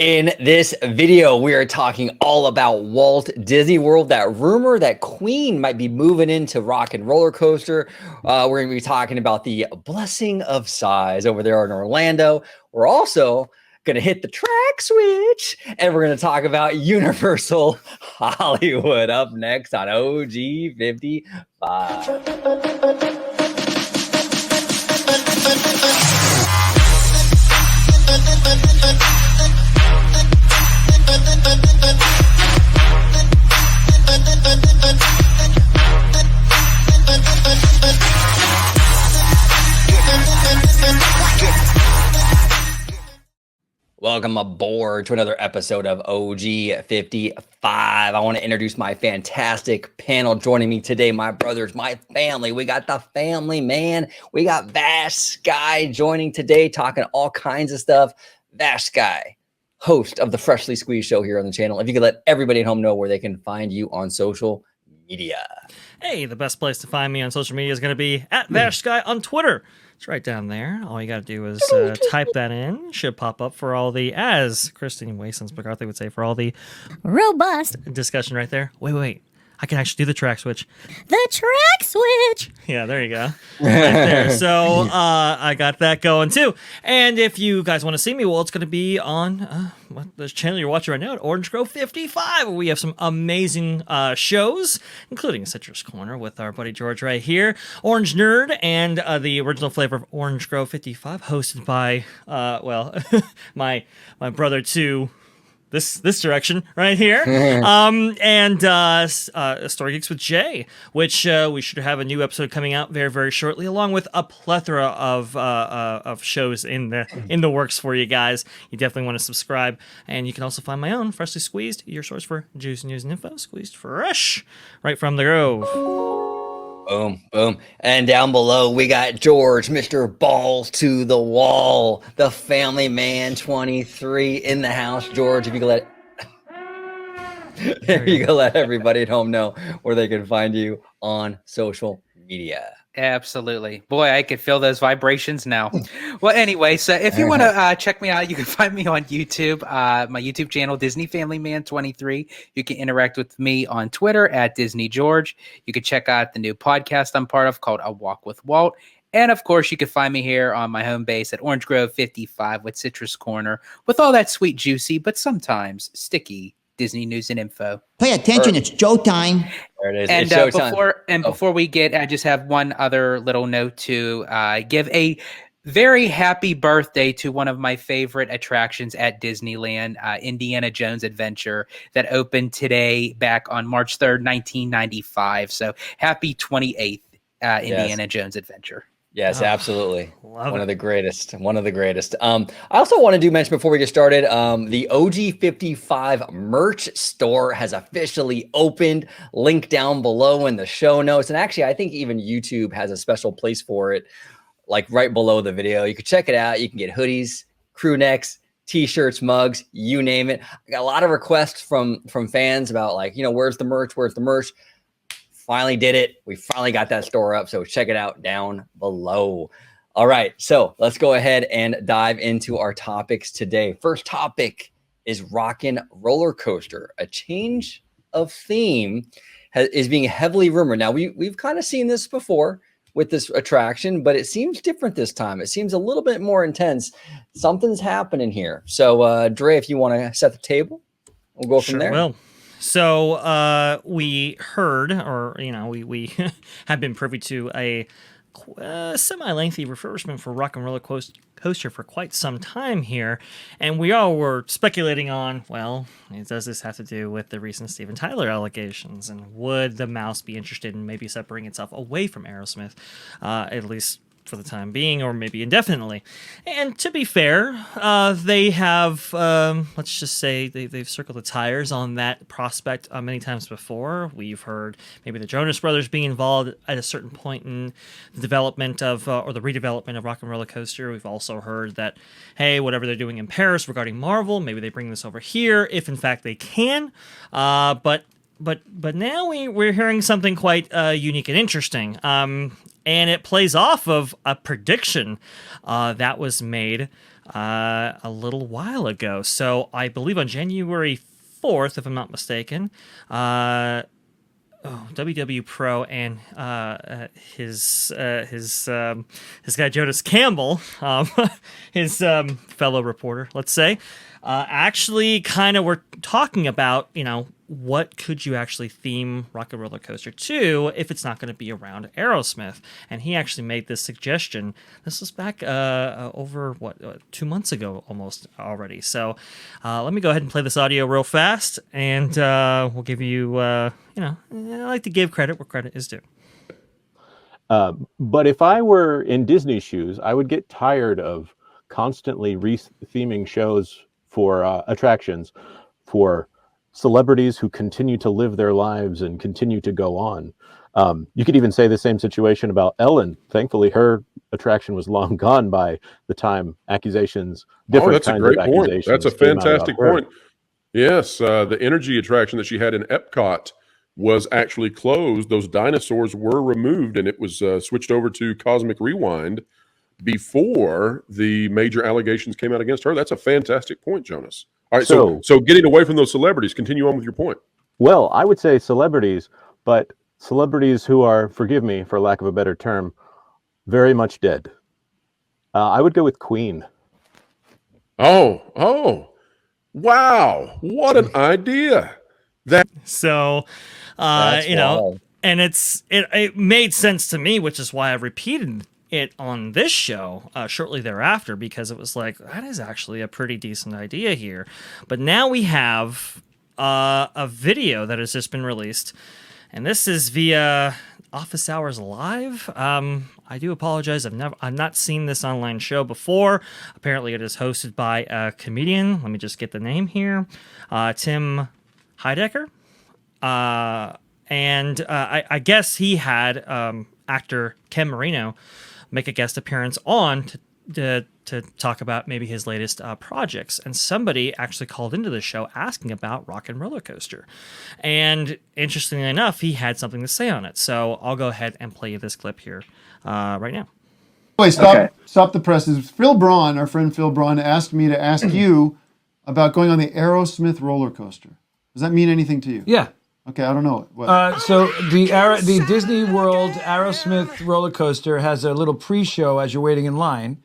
In this video, we are talking all about Walt Disney World, that rumor that Queen might be moving into Rock and Roller Coaster. We're going to be talking about the blessing of size over there in Orlando. We're also going to hit the track switch, and we're going to talk about Universal Hollywood up next on OG 55. Welcome aboard to another episode of OG 55. I want to introduce my fantastic panel joining me today. My brothers, my family. We got the family, man. We got Vash Sky joining today, talking all kinds of stuff. Vash Sky, host of the Freshly Squeezed show here on the channel. If you could let everybody at home know where they can find you on social media. Hey, the best place to find me on social media is going to be at Vash Sky on Twitter. It's right down there. All you got to do is type that in. Should pop up for all the, as Christine Waysons McCarthy would say, for all the robust discussion right there. Wait. I can actually do the track switch. The track switch. Yeah, there you go. Right there. So I got that going too. And if you guys want to see me, well, it's going to be on the channel you're watching right now at Orange Grove 55. Where we have some amazing shows, including a Citrus Corner with our buddy George right here, Orange Nerd, and the original flavor of Orange Grove 55, hosted by, my brother too. This direction right here, and Story Geeks with Jay, which we should have a new episode coming out very, very shortly, along with a plethora of shows in the works for you guys. You definitely want to subscribe, and you can also find my own Freshly Squeezed, your source for juice, news, and info, squeezed fresh right from the Grove. Boom. And down below, we got George, Mr. Balls to the Wall, the family man 23 in the house. George, if you could let everybody at home know where they can find you on social media. Absolutely. Boy, I could feel those vibrations now. Well, anyway, so if you want to check me out, you can find me on YouTube, my YouTube channel, Disney Family Man 23. You can interact with me on Twitter at Disney George. You can check out the new podcast I'm part of called A Walk with Walt. And of course, you can find me here on my home base at Orange Grove 55 with Citrus Corner with all that sweet, juicy, but sometimes sticky Disney news and info. Pay attention, it's Joe time. There it is. And it's showtime. Before we get, I just have one other little note to give a very happy birthday to one of my favorite attractions at Disneyland, Indiana Jones Adventure, that opened today back on March 3rd, 1995. So happy 28th Indiana Jones Adventure. Yes, absolutely. One of the greatest. I also want to mention before we get started, the OG 55 merch store has officially opened. Link down below in the show notes. And actually, I think even YouTube has a special place for it, like right below the video. You can check it out. You can get hoodies, crew necks, t-shirts, mugs, you name it. I got a lot of requests from fans about where's the merch? Finally did it. We finally got that store up. So check it out down below. All right. So let's go ahead and dive into our topics today. First topic is Rockin' Roller Coaster. A change of theme is being heavily rumored. Now, we've kind of seen this before with this attraction, but it seems different this time. It seems a little bit more intense. Something's happening here. So, Dre, if you want to set the table, we'll go from there. Will. So we heard, or we have been privy to a semi-lengthy refurbishment for Rock and Roller Coaster for quite some time here, and we all were speculating on, well, does this have to do with the recent Steven Tyler allegations, and would the mouse be interested in maybe separating itself away from Aerosmith, at least for the time being, or maybe indefinitely? And to be fair, they have, let's just say, they've circled the tires on that prospect many times before. We've heard maybe the Jonas Brothers being involved at a certain point in the development of, or the redevelopment of Rock and Roller Coaster. We've also heard that, hey, whatever they're doing in Paris regarding Marvel, maybe they bring this over here, if in fact they can. But now we're hearing something quite unique and interesting. And it plays off of a prediction that was made a little while ago. So I believe on January 4th, if I'm not mistaken, WW Pro and his guy Jonas Campbell, his fellow reporter, let's say, actually kind of were talking about, what could you actually theme Rock and Roller Coaster to if it's not going to be around Aerosmith? And he actually made this suggestion. This was back over 2 months ago almost already. So let me go ahead and play this audio real fast, and we'll give you, I like to give credit where credit is due. But if I were in Disney's shoes, I would get tired of constantly re-theming shows for attractions for celebrities who continue to live their lives and continue to go on. You could even say the same situation about Ellen. Thankfully, her attraction was long gone by the time accusations, different kinds of accusations. That's a fantastic point. Yes, the energy attraction that she had in Epcot was actually closed. Those dinosaurs were removed, and it was switched over to Cosmic Rewind before the major allegations came out against her. That's a fantastic point, Jonas. All right, so getting away from those celebrities, continue on with your point. Well, I would say celebrities, but celebrities who are, forgive me for lack of a better term, very much dead. I would go with Queen. Oh, wow. What an idea. So, wild. and it made sense to me, which is why I repeated it on this show shortly thereafter, because it was like, that is actually a pretty decent idea here. But now we have a video that has just been released, and this is via Office Hours Live. I do apologize. I've not seen this online show before. Apparently, it is hosted by a comedian. Let me just get the name here, Tim Heidecker. And I guess he had actor Ken Marino make a guest appearance on to talk about maybe his latest projects. And somebody actually called into the show asking about Rock and Roller Coaster. And interestingly enough, he had something to say on it. So I'll go ahead and play you this clip here right now. Wait, stop the presses. Phil Braun, our friend Phil Braun, asked me to ask you about going on the Aerosmith roller coaster. Does that mean anything to you? Yeah. Okay, I don't know. What? So the Disney World Aerosmith roller coaster has a little pre-show as you're waiting in line.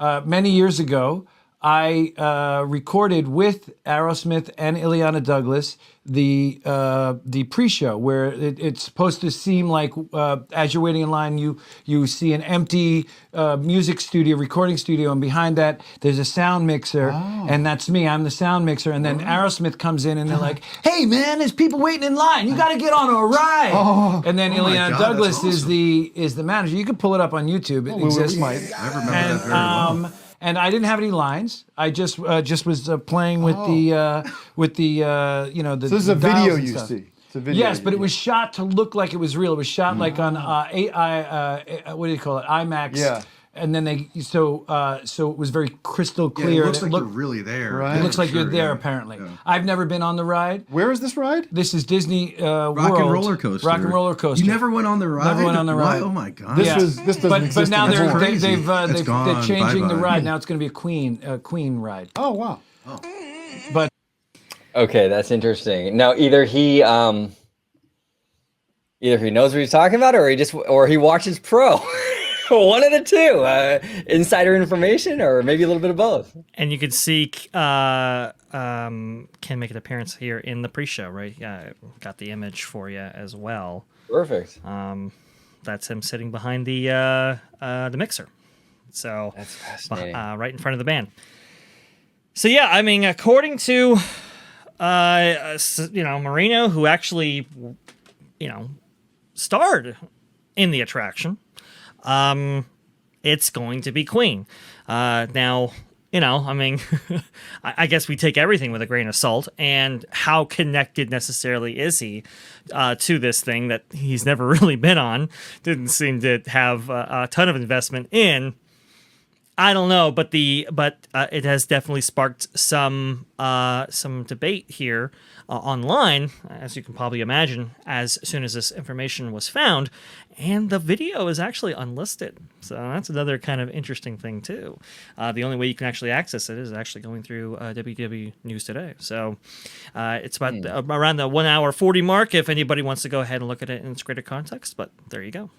Many years ago, I recorded with Aerosmith and Ileana Douglas the pre-show where it's supposed to seem like as you're waiting in line, you see an empty music studio, recording studio, and behind that there's a sound mixer, and that's me. I'm the sound mixer, and then Aerosmith comes in and they're like, "Hey man, there's people waiting in line. You got to get on a ride." And then Ileana Douglas is the manager. You can pull it up on YouTube. It exists. I remember that very well. And I didn't have any lines. I just was playing with the the. So this is a video you see. It's a video. Yes, but it was shot to look like it was real. It was shot like on what do you call it? IMAX. Yeah. And then so it was very crystal clear. Yeah, it looks like you're really there. Right. It looks like you're there, apparently. Yeah. I've never been on the ride. Where is this ride? This is Disney World. Rock and Roller Coaster. Rock and Roller Coaster. You never went on the ride? Never went on the ride. Why? Oh my god. This doesn't exist. But now anymore. they're changing the ride. Now it's going to be a Queen ride. Oh wow. But Okay, that's interesting. Now, either he knows what he's talking about, or he watches Pro. One of the two, insider information, or maybe a little bit of both. And you can see Ken make an appearance here in the pre-show, right? Yeah, got the image for you as well. Perfect. That's him sitting behind the mixer. So That's fascinating. Right in front of the band. So yeah, I mean, according to Marino, who actually starred in the attraction, it's going to be Queen. Now, I mean, I guess we take everything with a grain of salt. And how connected necessarily is he to this thing that he's never really been on? Didn't seem to have a ton of investment in. I don't know, but it has definitely sparked some debate here online, as you can probably imagine, as soon as this information was found, and the video is actually unlisted. So that's another kind of interesting thing too. The only way you can actually access it is actually going through WW News Today. So it's about around the 1 hour 40 mark if anybody wants to go ahead and look at it in its greater context. But there you go.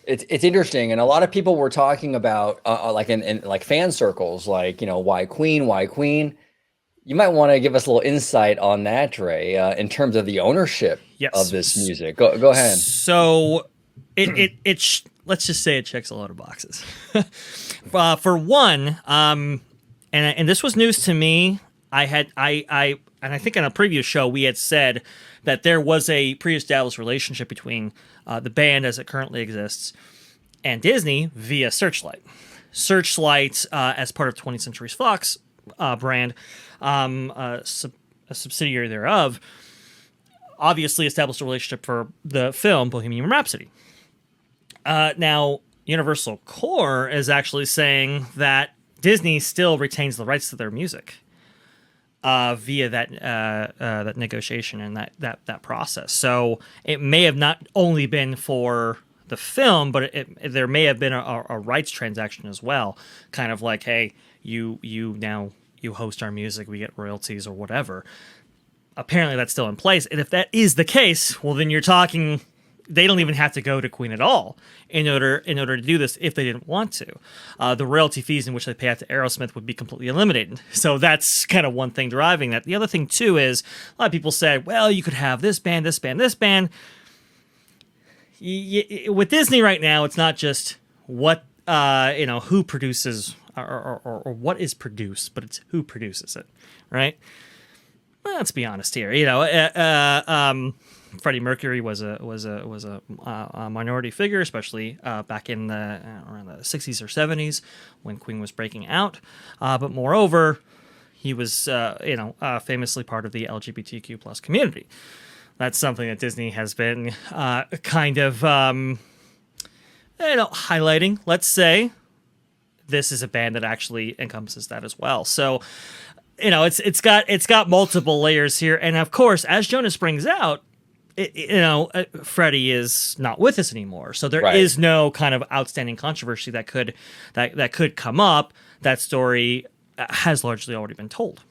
It's interesting, and a lot of people were talking about like in like fan circles, like, you know, why Queen, why Queen. You might want to give us a little insight on that, Dre, in terms of the ownership of this music. Go ahead. So let's just say it checks a lot of boxes. For one, and this was news to me. And I think in a previous show we had said that there was a pre-established relationship between the band as it currently exists and Disney via Searchlight. Searchlight, as part of 20th Century Fox brand, a subsidiary thereof, obviously established a relationship for the film Bohemian Rhapsody. Now, Universal Core is actually saying that Disney still retains the rights to their music via that negotiation and that process. So it may have not only been for the film, but there may have been a rights transaction as well. Kind of like, hey, you host our music, we get royalties or whatever. Apparently that's still in place. And if that is the case, well, then you're talking, they don't even have to go to Queen at all in order to do this if they didn't want to. The royalty fees in which they pay out to Aerosmith would be completely eliminated. So that's kind of one thing driving that. The other thing too is a lot of people said, well, you could have this band, this band, this band. With Disney right now, it's not just what who produces or what is produced, but it's who produces it, right? Well, let's be honest here. Freddie Mercury was a minority figure, especially back in around the 60s or 70s when Queen was breaking out. But moreover, he was famously part of the LGBTQ plus community. That's something that Disney has been kind of highlighting. Let's say this is a band that actually encompasses that as well. So, it's got multiple layers here, and of course, as Jonas brings out, Freddie is not with us anymore, so there is no kind of outstanding controversy that could come up. That story has largely already been told.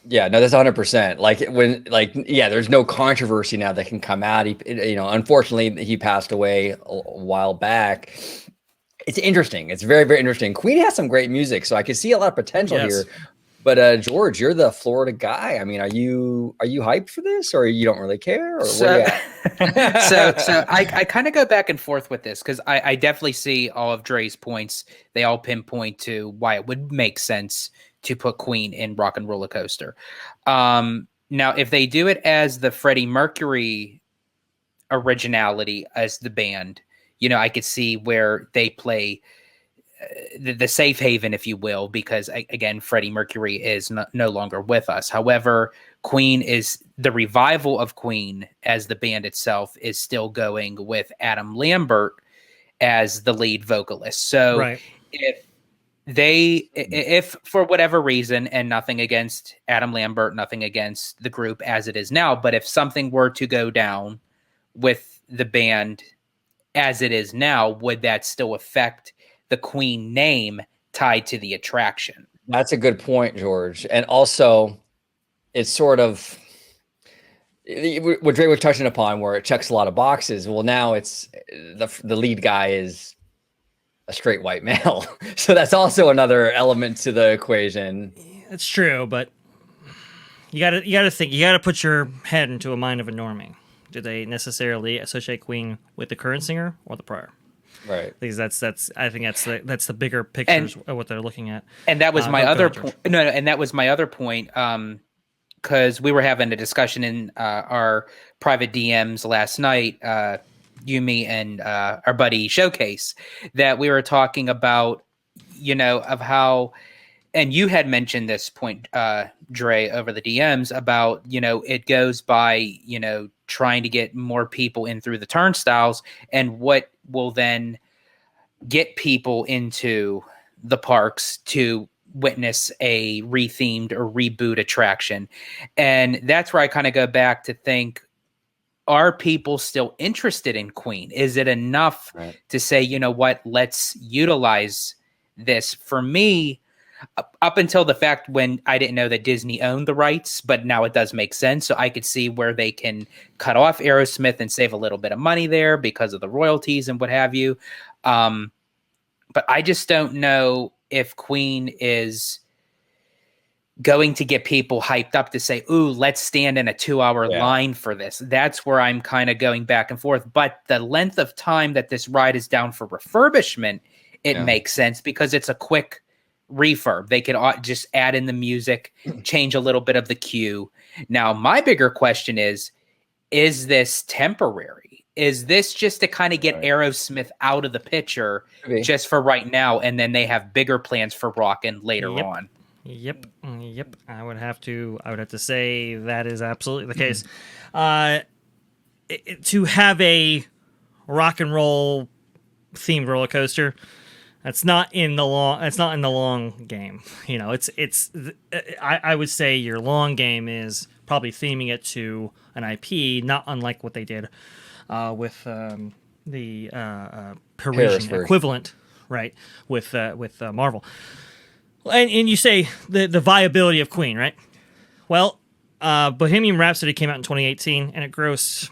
Yeah, no, that's 100%. There's no controversy now that can come out. Unfortunately, he passed away a while back. It's interesting. It's very, very interesting. Queen has some great music, so I can see a lot of potential here. But George, you're the Florida guy. I mean, are you hyped for this, or you don't really care? Or so I kind of go back and forth with this because I definitely see all of Dre's points. They all pinpoint to why it would make sense to put Queen in Rock and Roller Coaster. Now, if they do it as the Freddie Mercury originality as the band, I could see where they play the safe haven, if you will, because again, Freddie Mercury is no longer with us. However, Queen is the revival of Queen as the band itself is still going with Adam Lambert as the lead vocalist. So if for whatever reason, and nothing against Adam Lambert, nothing against the group as it is now, but if something were to go down with the band as it is now, would that still affect the Queen name tied to the attraction? That's a good point, George. And also, it's sort of what Dre was touching upon, where it checks a lot of boxes. Well, now it's the lead guy is a straight white male, so that's also another element to the equation. That's true, but you gotta think. You gotta put your head into a mind of a normie. Do they necessarily associate Queen with the current singer or the prior? Right. Because I think that's the bigger picture of what they're looking at. And that was my other point. No, and that was my other point. Because we were having a discussion in our private DMs last night, you, me, and our buddy Showcase, that we were talking about, of how, and you had mentioned this point, Dre, over the DMs about, it goes by, trying to get more people in through the turnstiles, and what will then get people into the parks to witness a rethemed or reboot attraction. And that's where I kind of go back to think, are people still interested in Queen? Is it enough to say, you know what, let's utilize this? For me, up until the fact when I didn't know that Disney owned the rights, but now it does make sense. So I could see where they can cut off Aerosmith and save a little bit of money there because of the royalties and what have you. But I just don't know if Queen is going to get people hyped up to say, ooh, let's stand in a 2-hour line for this. That's where I'm kind of going back and forth. But the length of time that this ride is down for refurbishment, it makes sense because it's a quick refurb. They could just add in the music, change a little bit of the queue. Now, my bigger question is this temporary? Is this just to kind of get Aerosmith out of the picture just for right now, and then they have bigger plans for Rockin' later on? Yep. I would have to say that is absolutely the case. To have a rock and roll themed roller coaster, that's not in the long game. You know, I would say your long game is probably theming it to an IP, not unlike what they did with the Parisian equivalent, right? With Marvel. And you say the viability of Queen, right? Well, Bohemian Rhapsody came out in 2018, and it grossed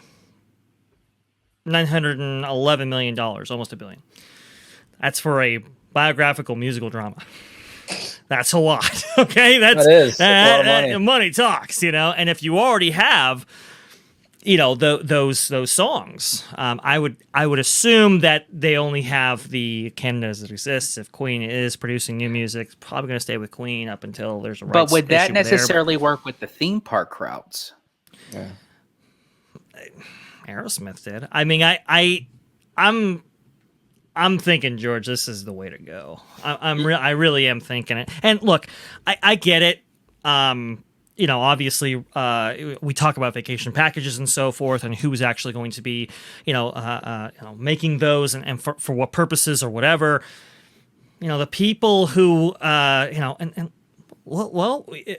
$911 million, almost $1 billion. That's for a biographical musical drama. That's a lot, okay? That is a lot of money. Money talks, you know. And if you already have, you know, those songs, I would assume that they only have the canon as it exists. If Queen is producing new music, it's probably going to stay with Queen up until there's a rights. But would that necessarily work with the theme park crowds? Yeah. Aerosmith did. I mean, I'm thinking, George, this is the way to go. I really am thinking it. And look, I get it. You know, obviously, we talk about vacation packages and so forth, and who's actually going to be, making those and for what purposes or whatever. You know, the people who,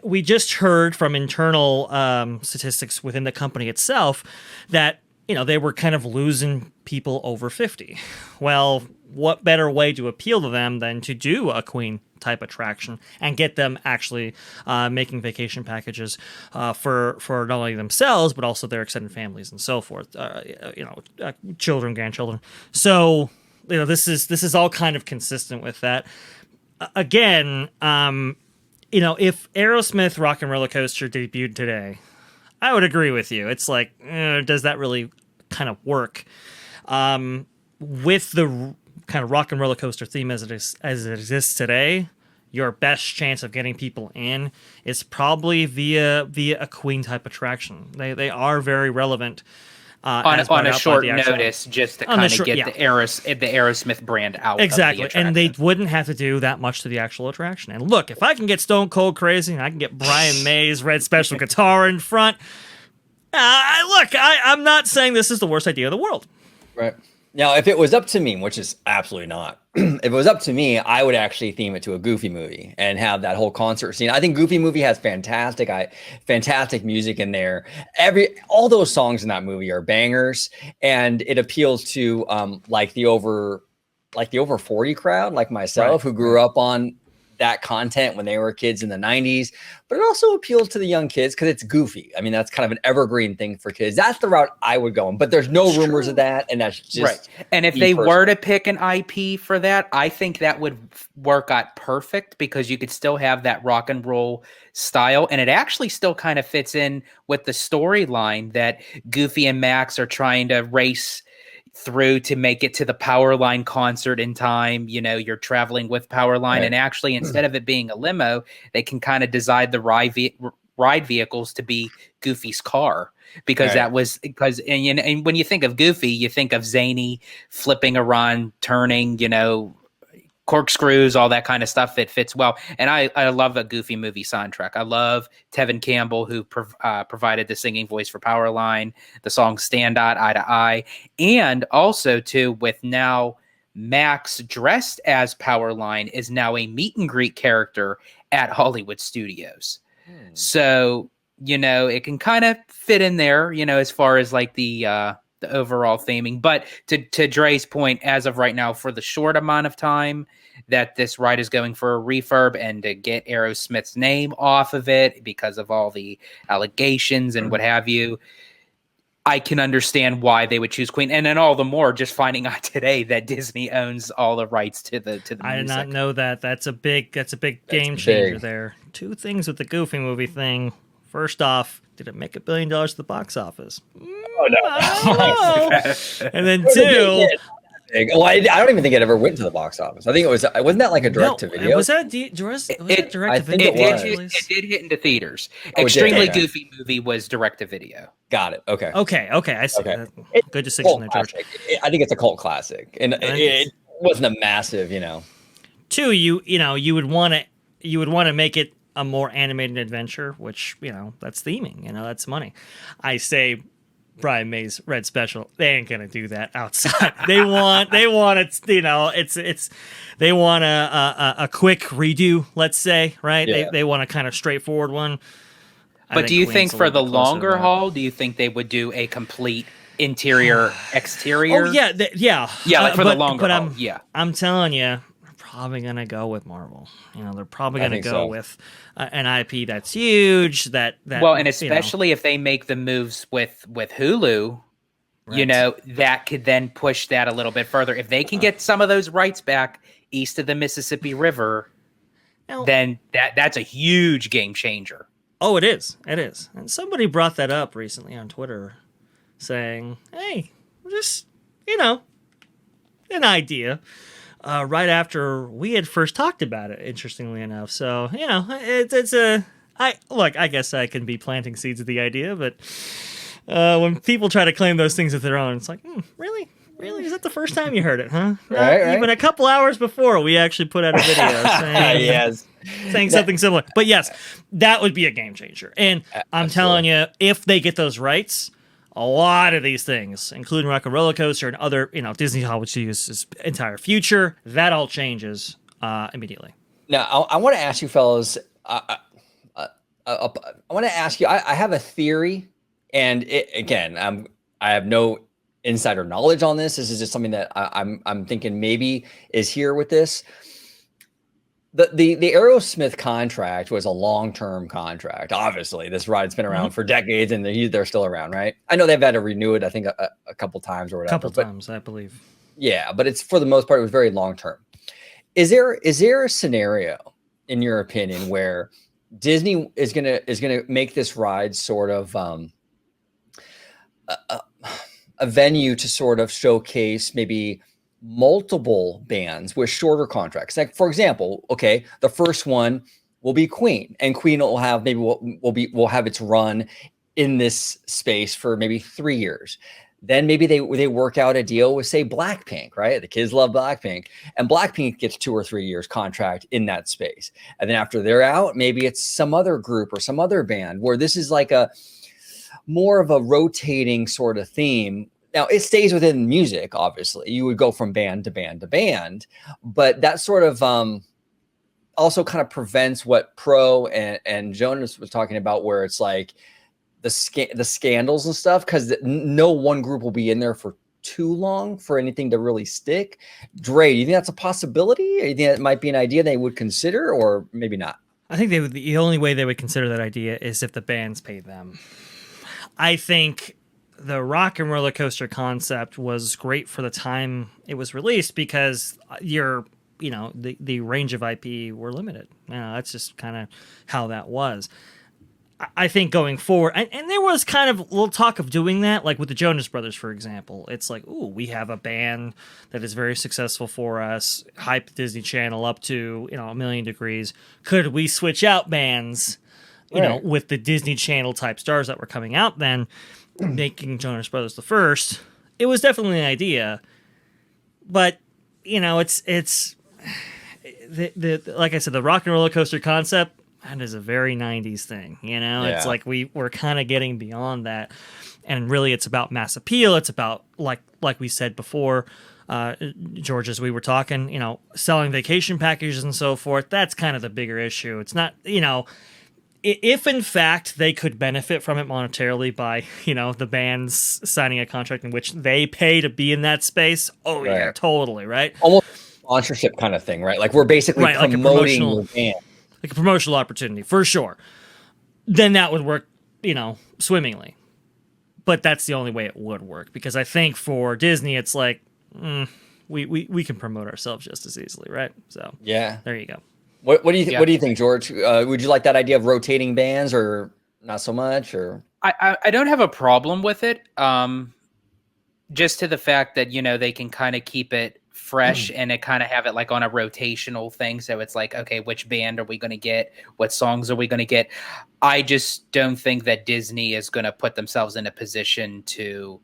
we just heard from internal statistics within the company itself that, you know, they were kind of losing people over 50. Well, what better way to appeal to them than to do a Queen type attraction and get them actually making vacation packages for not only themselves, but also their extended families and so forth, children, grandchildren. So, you know, this is all kind of consistent with that. Again, if Aerosmith Rock and Roller Coaster debuted today, I would agree with you. It's like, does that really kind of work? With the kind of rock and roller coaster theme as it exists today, your best chance of getting people in is probably via a Queen type attraction. They are very relevant. On a short notice, just to kind of get the Aerosmith brand out. Exactly, of the and they wouldn't have to do that much to the actual attraction. And look, if I can get Stone Cold Crazy and I can get Brian May's Red Special guitar in front, I'm not saying this is the worst idea in the world. Right. Now, if it was up to me, which is absolutely not, if it was up to me, I would actually theme it to a Goofy movie and have that whole concert scene. I think Goofy movie has fantastic music in there. All those songs in that movie are bangers, and it appeals to the over 40 crowd, like myself, who grew up on that content when they were kids in the 90s, but it also appeals to the young kids because it's Goofy. I mean, that's kind of an evergreen thing for kids. That's the route I would go in, but there's no rumors of that, and that's just right. And if they were to pick an IP for that, I think that would work out perfect because you could still have that rock and roll style, and it actually still kind of fits in with the storyline that Goofy and Max are trying to race through to make it to the Powerline concert in time. You know, you're traveling with Powerline, and actually instead of it being a limo, they can kind of design the ride vehicles to be Goofy's car, because and when you think of Goofy, you think of zany, flipping around, turning, corkscrews, all that kind of stuff that fits well. And I love a Goofy movie soundtrack. I love Tevin Campbell, who provided the singing voice for Powerline, the song Stand Out Eye to Eye. And also, too, with now Max, dressed as Powerline, is now a meet and greet character at Hollywood Studios. So, it can kind of fit in there, as far as like the overall theming. But to Dre's point, as of right now, for the short amount of time that this ride is going for a refurb and to get Aerosmith's name off of it because of all the allegations and what have you, I can understand why they would choose Queen, and then all the more just finding out today that Disney owns all the rights to the I did music. not know that. That's a big game changer there. Two things with the Goofy movie thing. First off, did it make $1 billion at the box office? Oh no! I don't know. And then two. Well, I don't even think it ever went to the box office. I think wasn't that like a direct to video? Was that direct to I think video? it did hit into theaters. Oh, Extremely okay. Goofy movie was direct to video. Got it. Okay. Okay. I see. Okay. Good distinction there, George. I think it's a cult classic, and it wasn't a massive, Two, you would want to make it a more animated adventure, which that's theming. That's money. I say Brian May's Red Special. They ain't gonna do that outside. They want it. They want a quick redo. Let's say, right? Yeah. They want a kind of straightforward one. But do you think for the longer haul, do you think they would do a complete interior exterior? Oh yeah, Like for the longer haul. I'm telling you, they're probably gonna go with Marvel. They're probably gonna go with an IP that's huge. That well, and especially if they make the moves with Hulu, right. that could then push that a little bit further. If they can get some of those rights back east of the Mississippi River, then that's a huge game changer. Oh, it is. And somebody brought that up recently on Twitter, saying, "Hey, just an idea." Right after we had first talked about it, interestingly enough. So, I guess I can be planting seeds of the idea, but when people try to claim those things as their own, it's like, really? Really? Is that the first time you heard it, huh? Right. Even a couple hours before, we actually put out a video saying something similar. But yes, that would be a game changer. And I'm telling you, if they get those rights, a lot of these things, including Rock and Roller Coaster and other, Disney Hollywood Studios' entire future, that all changes immediately. Now, I want to ask you, fellas. I want to ask you. I have a theory, and I have no insider knowledge on this. This is just something that I'm thinking maybe is here with this. The Aerosmith contract was a long-term contract. Obviously, this ride's been around for decades, and they're still around, right? I know they've had to renew it, I think, a couple times or whatever. Times, I believe. Yeah, but it's for the most part, it was very long-term. Is there a scenario, in your opinion, where Disney is gonna make this ride sort of a venue to sort of showcase maybe multiple bands with shorter contracts? Like, for example, the first one will be Queen, and Queen will have will have its run in this space for maybe 3 years. Then maybe they work out a deal with, say, Blackpink, right? The kids love Blackpink, and Blackpink gets 2 or 3 years contract in that space. And then after they're out, maybe it's some other group or some other band where this is like a more of a rotating sort of theme. Now, it stays within music, obviously. You would go from band to band to band, but that sort of also kind of prevents what Pro and Jonas was talking about, where it's like the scandals and stuff, because no one group will be in there for too long for anything to really stick. Dre, do you think that's a possibility? Or do you think that might be an idea they would consider, or maybe not? I think the only way they would consider that idea is if the bands paid them. I think the Rock and Roller Coaster concept was great for the time it was released, because the range of IP were limited. That's just kind of how that was. I think going forward, and there was kind of a little talk of doing that, like with the Jonas Brothers, for example. It's like, ooh, we have a band that is very successful for us, hype Disney Channel up to, 1,000,000 degrees. Could we switch out bands, with the Disney Channel type stars that were coming out then, making Jonas Brothers the first? It was definitely an idea, but it's like I said, the Rock and Roller Coaster concept, that is a very 90s thing. It's like we're kind of getting beyond that, and really it's about mass appeal. It's about, like we said before, George, as we were talking, selling vacation packages and so forth, that's kind of the bigger issue. It's not, if in fact they could benefit from it monetarily by, the bands signing a contract in which they pay to be in that space. Oh, yeah, Right. totally, right? Almost sponsorship kind of thing, right? Like we're basically Right, like a promoting promotional- the band. Like a promotional opportunity, for sure. Then that would work, swimmingly. But that's the only way it would work, because I think for Disney, it's like, we can promote ourselves just as easily, right? So Yeah. there you go. What do you Yeah. What do you think, George? Would you like that idea of rotating bands, or not so much? Or I don't have a problem with it. Just to the fact that they can kind of keep it fresh and it kind of have it like on a rotational thing. So it's like, okay, which band are we going to get? What songs are we going to get? I just don't think that Disney is going to put themselves in a position to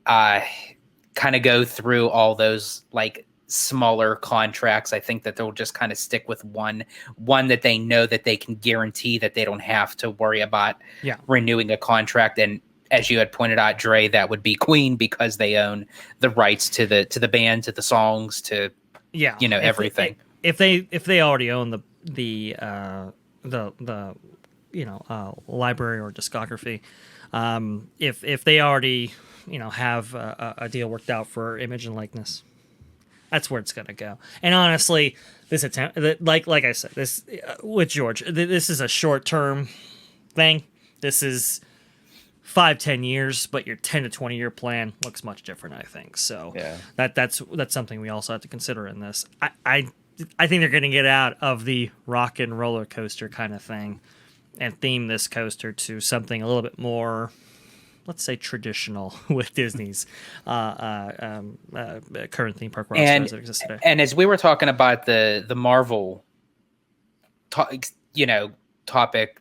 kind of go through all those like smaller contracts. I think that they'll just kind of stick with one that they know that they can guarantee that they don't have to worry about renewing a contract. And as you had pointed out, Dre, that would be Queen, because they own the rights to the band, to the songs, to everything. If they already own the library or discography, if they already have a deal worked out for image and likeness, that's where it's going to go. And honestly, this attempt, like I said, this with George, this is a short term thing. This is 5-10 years, but your 10 to 20 year plan looks much different, I think. So that's something we also have to consider in this. I think they're going to get out of the rock and roller coaster kind of thing and theme this coaster to something a little bit more, let's say, traditional with Disney's current theme park roster as it exists today. And as we were talking about the Marvel topic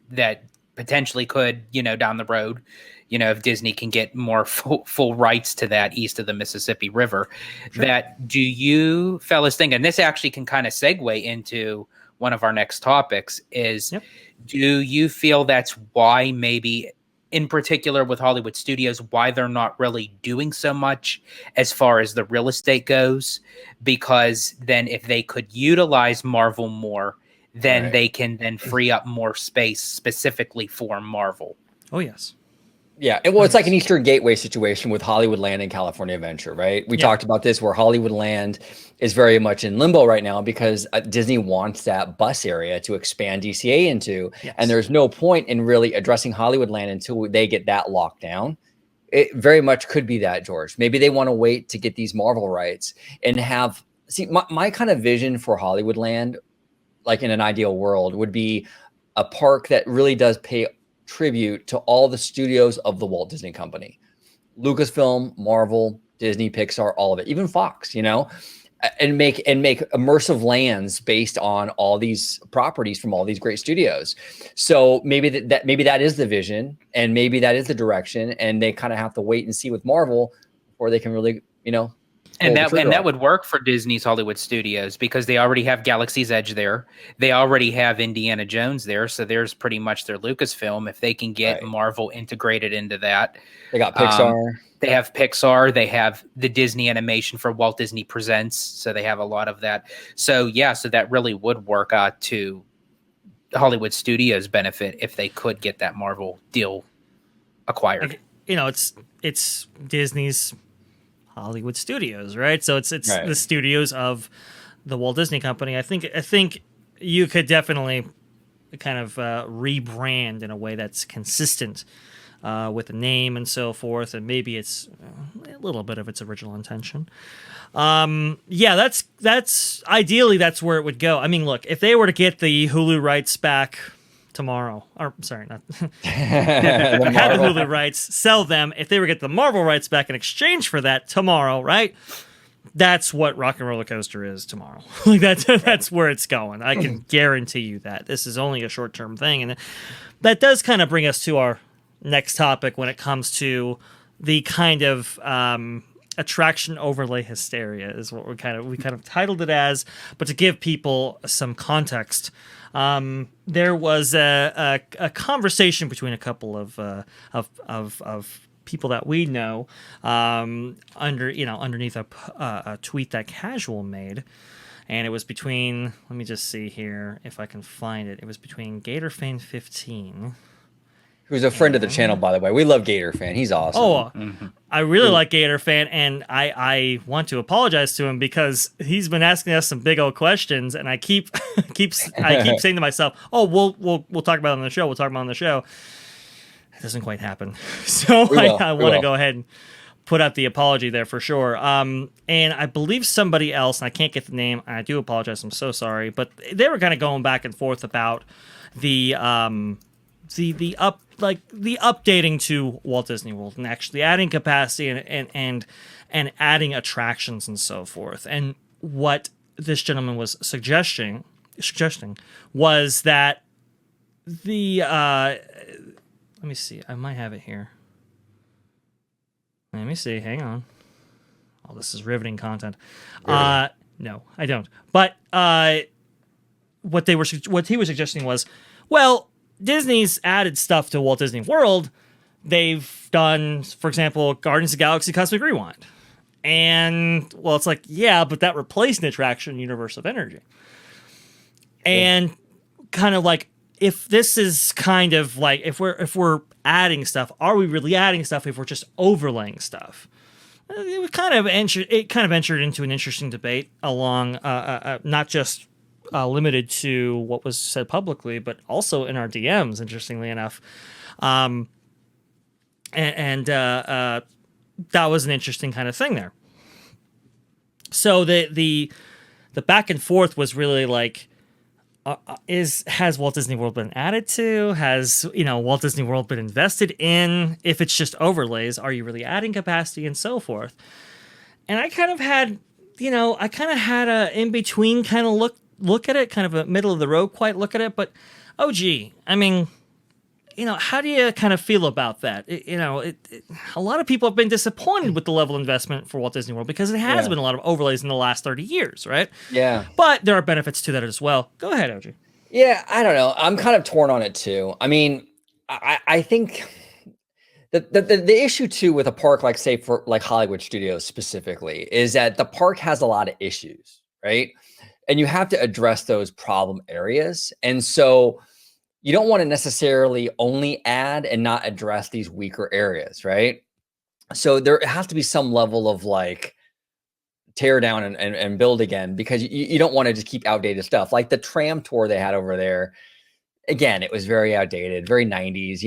that potentially could, down the road, if Disney can get more full rights to that east of the Mississippi River, that do you fellas think, and this actually can kind of segue into one of our next topics, is do you feel that's why maybe in particular with Hollywood studios, why they're not really doing so much as far as the real estate goes? Because then if they could utilize Marvel more, then they can then free up more space specifically for Marvel. Oh, yes. Yeah, it's like an Eastern Gateway situation with Hollywood Land and California Adventure, right? We talked about this, where Hollywood Land is very much in limbo right now because Disney wants that bus area to expand DCA into, and there's no point in really addressing Hollywood Land until they get that locked down. It very much could be that, George. Maybe they want to wait to get these Marvel rights and my kind of vision for Hollywood Land, like in an ideal world, would be a park that really does pay tribute to all the studios of the Walt Disney Company, Lucasfilm, Marvel, Disney, Pixar, all of it, even Fox, and make immersive lands based on all these properties from all these great studios. So maybe that is the vision, and maybe that is the direction, and they kind of have to wait and see with Marvel, or they can really, And that would work for Disney's Hollywood Studios because they already have Galaxy's Edge there. They already have Indiana Jones there. So there's pretty much their Lucasfilm. If they can get Marvel integrated into that. They got Pixar. They have Pixar. They have the Disney animation for Walt Disney Presents. So they have a lot of that. So so that really would work out to Hollywood Studios' benefit if they could get that Marvel deal acquired. It's Disney's Hollywood Studios, right? So it's the studios of the Walt Disney Company. I think you could definitely kind of rebrand in a way that's consistent with the name and so forth, and maybe it's a little bit of its original intention. That's ideally that's where it would go. I mean, look, if they were to get the Hulu rights back tomorrow, or sorry, not had the Hulu rights, sell them. If they were to get the Marvel rights back in exchange for that tomorrow, right? That's what Rock and Roller Coaster is tomorrow. Like that's where it's going. I can guarantee you that. This is only a short-term thing, and that does kind of bring us to our next topic when it comes to the kind of attraction overlay hysteria is what we kind of titled it as. But to give people some context, there was a conversation between a couple of people that we know, underneath a tweet that Casual made. And it was between, let me just see here if I can find it. It was between GatorFan15. Who's a friend of the channel, by the way. We love Gator Fan. He's awesome. Oh, I really like Gator Fan, and I want to apologize to him because he's been asking us some big old questions, and I keep saying to myself, "Oh, we'll talk about it on the show. We'll talk about it on the show." It doesn't quite happen, so I want to go ahead and put out the apology there for sure. And I believe somebody else, and I can't get the name. And I do apologize. I'm so sorry, but they were kind of going back and forth about the updating to Walt Disney World and actually adding capacity and adding attractions and so forth. And what this gentleman was suggesting was that let me see, I might have it here. Let me see, hang on. Oh, this is riveting content. No, I don't. But what he was suggesting was, well, Disney's added stuff to Walt Disney World. They've done, for example, Guardians of the Galaxy Cosmic Rewind. And, well, it's like, yeah, but that replaced an attraction, Universe of Energy. And kind of like, if this is kind of like, if we're adding stuff, are we really adding stuff if we're just overlaying stuff? It kind of entered into an interesting debate along, not just limited to what was said publicly, but also in our DMs, interestingly enough. That was an interesting kind of thing there. So the back and forth was really like, has Walt Disney World been added to? Has Walt Disney World been invested in? If it's just overlays, are you really adding capacity and so forth? And I kind of had, a in between kind of look at it, kind of a middle of the road quite look at it. But OG, I mean, how do you kind of feel about that? A lot of people have been disappointed with the level of investment for Walt Disney World because it has been a lot of overlays in the last 30 years, right? Yeah. But there are benefits to that as well. Go ahead, OG. Yeah, I don't know. I'm kind of torn on it too. I mean, I think the issue too with a park like, say, for like Hollywood Studios specifically, is that the park has a lot of issues, right? And you have to address those problem areas. And so you don't want to necessarily only add and not address these weaker areas, right? So there has to be some level of like tear down and build again, because you don't want to just keep outdated stuff. Like the tram tour they had over there, again, it was very outdated, very 90s,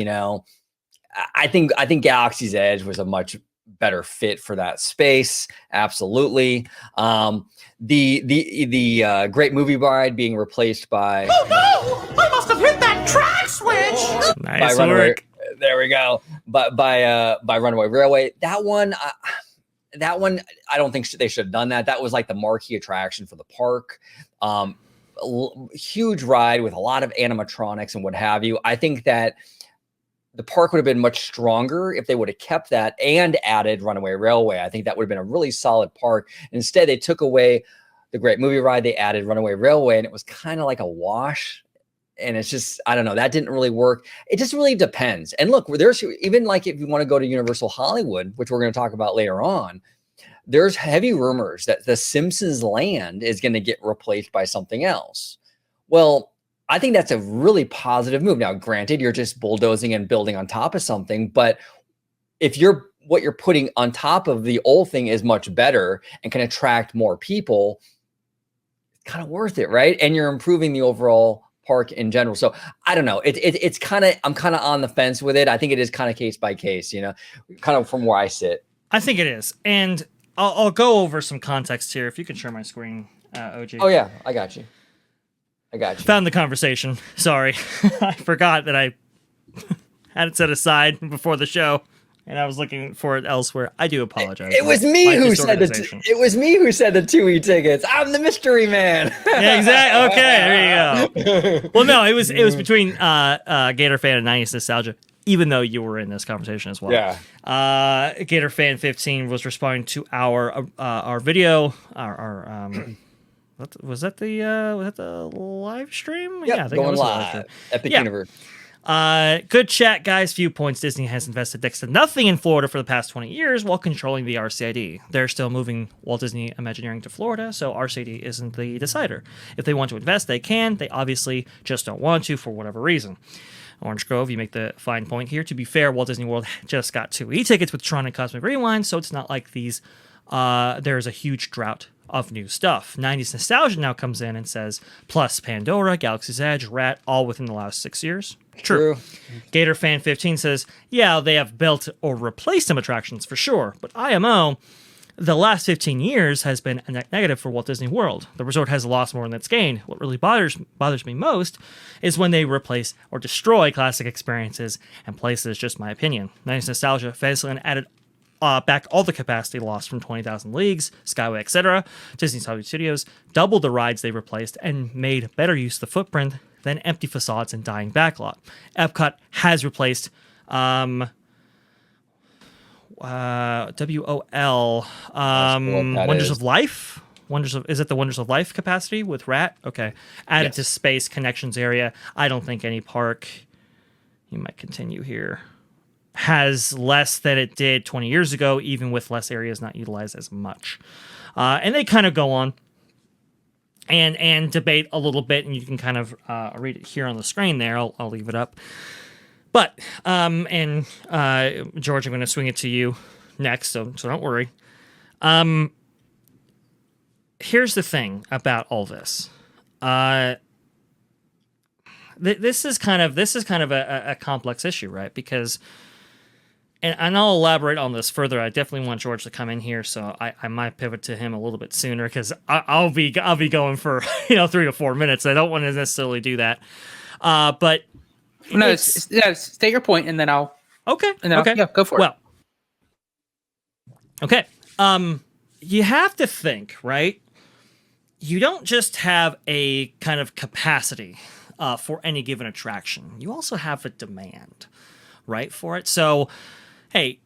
I think Galaxy's Edge was a much better fit for that space. Absolutely. The Great Movie Ride being replaced by I must have hit that track switch. Nice by Runaway, work. there we go. But by Runaway Railway, that one I don't think they should have done that. That was like the marquee attraction for the park. Huge ride with a lot of animatronics and what have you. I think that the park would have been much stronger if they would have kept that and added Runaway Railway. I think that would have been a really solid park. Instead, they took away the Great Movie Ride. They added Runaway Railway, and it was kind of like a wash. And it's just, I don't know, that didn't really work. It just really depends. And look, there's even like if you want to go to Universal Hollywood, which we're going to talk about later on, there's heavy rumors that the Simpsons Land is going to get replaced by something else. Well, I think that's a really positive move. Now, granted, you're just bulldozing and building on top of something, but if what you're putting on top of the old thing is much better and can attract more people, it's kind of worth it, right? And you're improving the overall park in general. So I don't know. It's kind of, I'm kind of on the fence with it. I think it is kind of case by case, kind of from where I sit. I think it is. And I'll go over some context here. If you can share my screen, OG. Oh yeah, I got you. Found the conversation. Sorry. I forgot that I had it set aside before the show, and I was looking for it elsewhere. I do apologize. It was me who said the 2E tickets. I'm the mystery man. Yeah, exactly. Okay, there you go. Well, no, it was between Gator Fan and 90s Nostalgia, even though you were in this conversation as well. Yeah. Gator Fan 15 was responding to our video, was that the live stream? Yep, Yeah, I think it going was live. Epic Yeah. Universe. Good chat, guys. Few points. Disney has invested next to nothing in Florida for the past 20 years while controlling the RCID. They're still moving Walt Disney Imagineering to Florida, so RCID isn't the decider. If they want to invest, they can. They obviously just don't want to for whatever reason. Orange Grove, you make the fine point here. To be fair, Walt Disney World just got 2 e-tickets with Tron and Cosmic Rewind, so it's not like these. There's a huge drought of new stuff. 90s Nostalgia now comes in and says, plus Pandora, Galaxy's Edge, Rat, all within the last 6 years. True. Gator Fan 15 says, yeah, they have built or replaced some attractions for sure, but IMO, the last 15 years has been a net negative for Walt Disney World. The resort has lost more than it's gained. What really bothers me most is when they replace or destroy classic experiences and places, just my opinion. 90s Nostalgia, Fantasyland added back all the capacity lost from 20,000 Leagues, Skyway, etc. Disney's Hollywood Studios doubled the rides they replaced and made better use of the footprint than empty facades and dying backlot. Epcot has replaced WOL Wonders of Life. Is it the Wonders of Life capacity with Rat? Okay. Added to Space Connections area. I don't think any park, you might continue here, has less than it did 20 years ago, even with less areas not utilized as much. And they kind of go on and debate a little bit, and you can kind of read it here on the screen there. I'll leave it up. But, George, I'm going to swing it to you next, so don't worry. Here's the thing about all this. This is kind of a complex issue, right? Because, and I'll elaborate on this further. I definitely want George to come in here, so I might pivot to him a little bit sooner because I'll be going for 3 to 4 minutes. I don't want to necessarily do that, but no, state your point, and then I'll okay. Go for it. Well, okay. You have to think, right? You don't just have a kind of capacity for any given attraction. You also have a demand, right, for it. So, hey,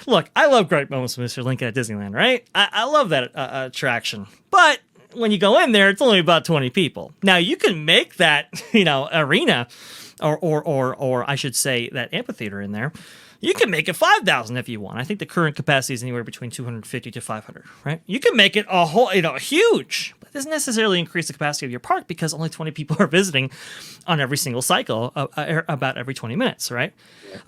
look, I love Great Moments with Mr. Lincoln at Disneyland, right? I love that attraction. But when you go in there, it's only about 20 people. Now, you can make that, arena, or I should say that amphitheater in there. You can make it 5,000 if you want. I think the current capacity is anywhere between 250 to 500, right? You can make it a whole, huge. But it doesn't necessarily increase the capacity of your park because only 20 people are visiting on every single cycle, about every 20 minutes, right?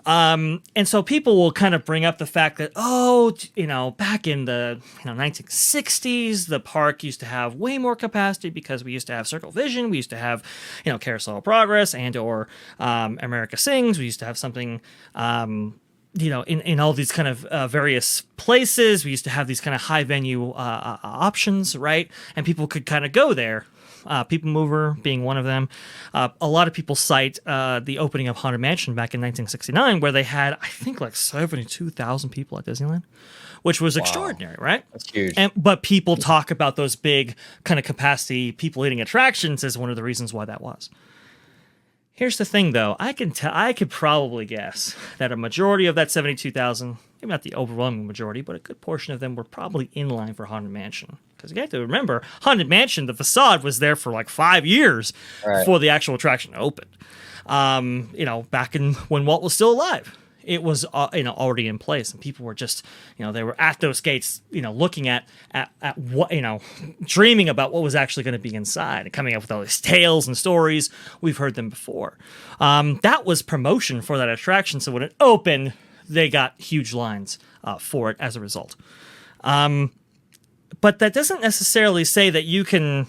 And so people will kind of bring up the fact that, back in the 1960s, the park used to have way more capacity because we used to have Circle Vision, we used to have, Carousel of Progress and/or America Sings. We used to have something. In all these kind of various places, we used to have these kind of high venue options, right? And people could kind of go there. People Mover being one of them. A lot of people cite the opening of Haunted Mansion back in 1969, where they had, I think, like 72,000 people at Disneyland, which was extraordinary, right? That's huge. But people talk about those big kind of capacity, people-eating attractions as one of the reasons why that was. Here's the thing, though. I could probably guess that a majority of that 72,000, maybe not the overwhelming majority, but a good portion of them were probably in line for Haunted Mansion. Because you have to remember, Haunted Mansion, the facade was there for like 5 years before the actual attraction opened. Back when Walt was still alive. It was already in place, and people were just they were at those gates looking at what dreaming about what was actually going to be inside and coming up with all these tales and stories. We've heard them before. That was promotion for that attraction, so when it opened, they got huge lines for it as a result. But that doesn't necessarily say that you can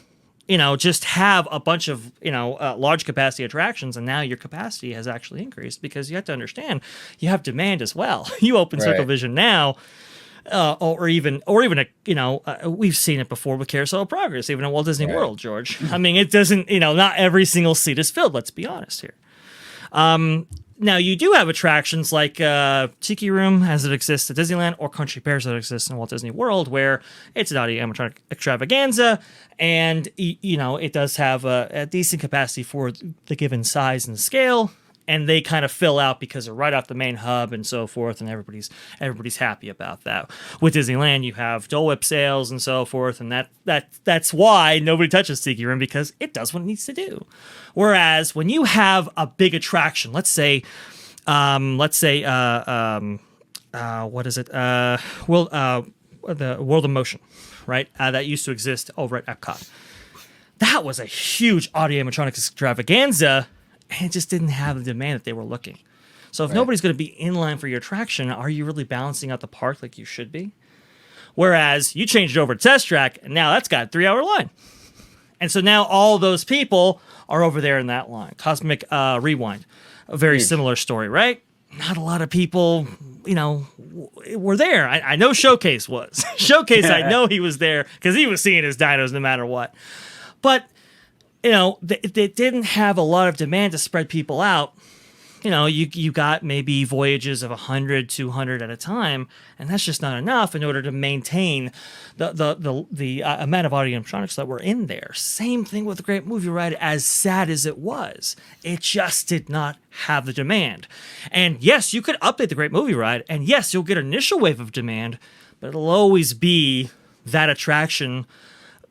just have a bunch of, large capacity attractions and now your capacity has actually increased, because you have to understand you have demand as well. You open Circle Vision now, or even we've seen it before with Carousel of Progress, even at Walt Disney World, George. I mean, it doesn't, not every single seat is filled. Let's be honest here. Now, you do have attractions like Tiki Room as it exists at Disneyland, or Country Bears as it exists in Walt Disney World, where it's an audio animatronic extravaganza, and it does have a decent capacity for the given size and scale. and they kind of fill out because they're right off the main hub and so forth, and everybody's happy about that. With Disneyland, you have Dole Whip sales and so forth, and that's why nobody touches Tiki Room, because it does what it needs to do. Whereas when you have a big attraction, let's say what is it? The World of Motion, right? That used to exist over at Epcot. That was a huge audio animatronics extravaganza, and it just didn't have the demand that they were looking. So if nobody's going to be in line for your attraction, are you really balancing out the park like you should be? Whereas you changed it over to Test Track, and now that's got a 3-hour line. And so now all those people are over there in that line. Cosmic Rewind, a very similar story, right? Not a lot of people, were there. I know Showcase was. Showcase, I know he was there because he was seeing his dinos no matter what. But, they didn't have a lot of demand to spread people out. You got maybe voyages of 100, 200 at a time, and that's just not enough in order to maintain the amount of audio animatronics that were in there. Same thing with the Great Movie Ride, as sad as it was. It just did not have the demand. And yes, you could update the Great Movie Ride, and yes, you'll get an initial wave of demand, but it'll always be that attraction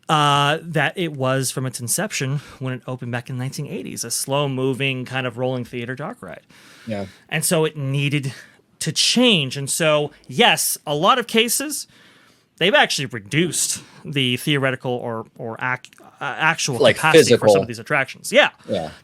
that it was from its inception when it opened back in the 1980s, a slow-moving kind of rolling theater dark ride. Yeah. And so it needed to change. And so, yes, a lot of cases, they've actually reduced the theoretical or actual capacity physical for some of these attractions. Yeah.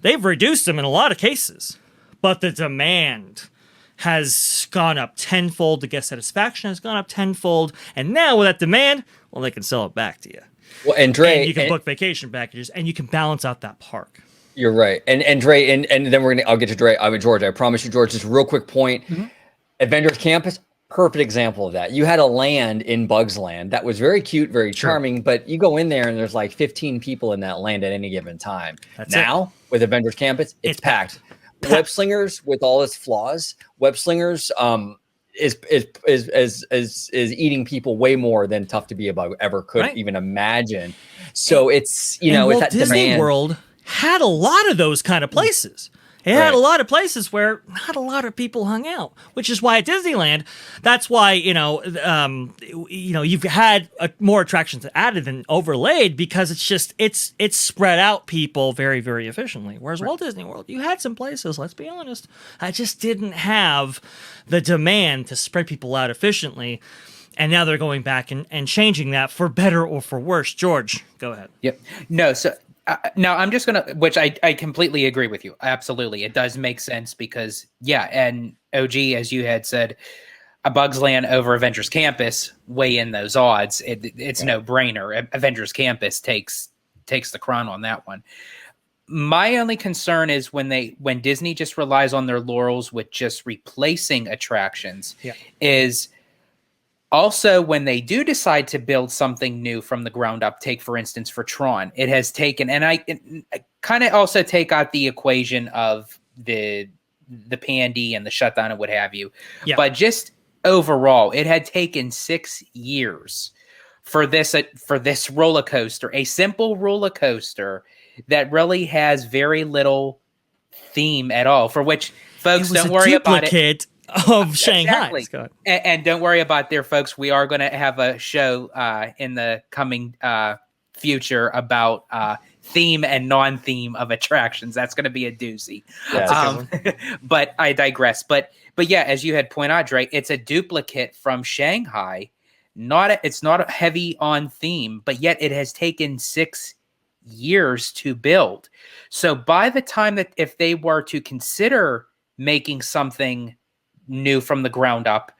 They've reduced them in a lot of cases, but the demand has gone up tenfold. The guest satisfaction has gone up tenfold. And now with that demand, well, they can sell it back to you. Well, and Dre, and you can book vacation packages, and you can balance out that park. You're right, and Dre, and then I'll get to Dre. George, I promise you, George. Just a real quick point. Avengers Campus, perfect example of that. You had a land in Bugs Land that was very cute, very charming, but you go in there and there's like 15 people in that land at any given time. Now with Avengers Campus, it's packed. Web Slingers, with all its flaws, Web Slingers, is eating people way more than Tough to Be a Bug ever could even imagine. So it's it's that Disney demand. World had a lot of those kind of places. It had a lot of places where not a lot of people hung out, which is why at Disneyland, that's why you've had more attractions added than overlaid, because it's spread out people very, very efficiently. Whereas Walt Disney World, you had some places, let's be honest, I just didn't have the demand to spread people out efficiently. And now they're going back and changing that for better or for worse. George, go ahead. Yep. No, so now I'm just going to, which I completely agree with you. Absolutely. It does make sense because, and OG, as you had said, a Bugs Land over Avengers Campus, weigh in those odds. It's no brainer. Avengers Campus takes the crown on that one. My only concern is when Disney just relies on their laurels with just replacing attractions is also, when they do decide to build something new from the ground up, take, for instance, for Tron, it has taken, and I kind of also take out the equation of the pandy and the shutdown and what have you. Yeah. But just overall, it had taken 6 years for this roller coaster, a simple roller coaster that really has very little theme at all, for which folks don't worry about it. Of Shanghai. Exactly. And don't worry about there, folks. We are going to have a show in the coming future about theme and non-theme of attractions. That's going to be a doozy. But I digress. But yeah, as you had pointed out, Dre, it's a duplicate from Shanghai. It's not heavy on theme, but yet it has taken 6 years to build. So by the time that if they were to consider making something new from the ground up,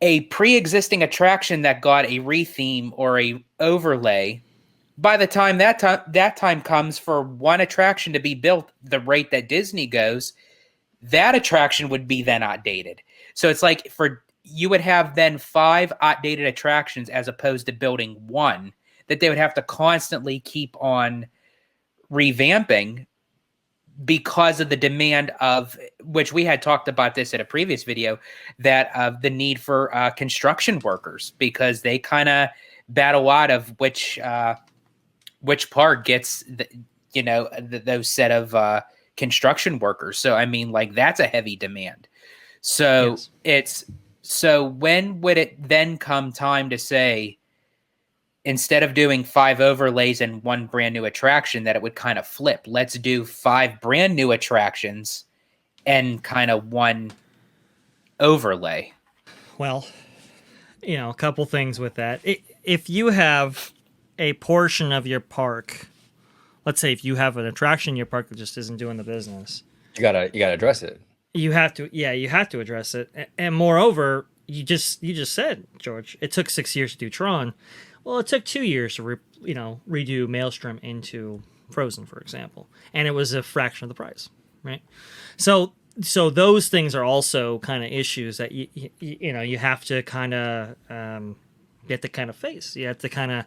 a pre-existing attraction that got a retheme or a overlay, by the time that time comes for one attraction to be built, the rate that Disney goes, that attraction would be then outdated. So it's like you would have then 5 outdated attractions as opposed to building one that they would have to constantly keep on revamping, because of the demand of, which we had talked about this in a previous video, that of the need for construction workers, because they kind of battle out of which park gets those set of construction workers. So I mean, like that's a heavy demand. So so when would it then come time to say, instead of doing 5 overlays and 1 brand new attraction, that it would kind of flip? Let's do 5 brand new attractions and kind of 1 overlay. Well, a couple things with that. If you have a portion of your park, let's say if you have an attraction in your park that just isn't doing the business, you gotta address it. You have to address it. And moreover, you just said, George, it took 6 years to do Tron. Well, it took 2 years to redo Maelstrom into Frozen, for example, and it was a fraction of the price, right? So those things are also kind of issues that you have to kind of face. You have to kind of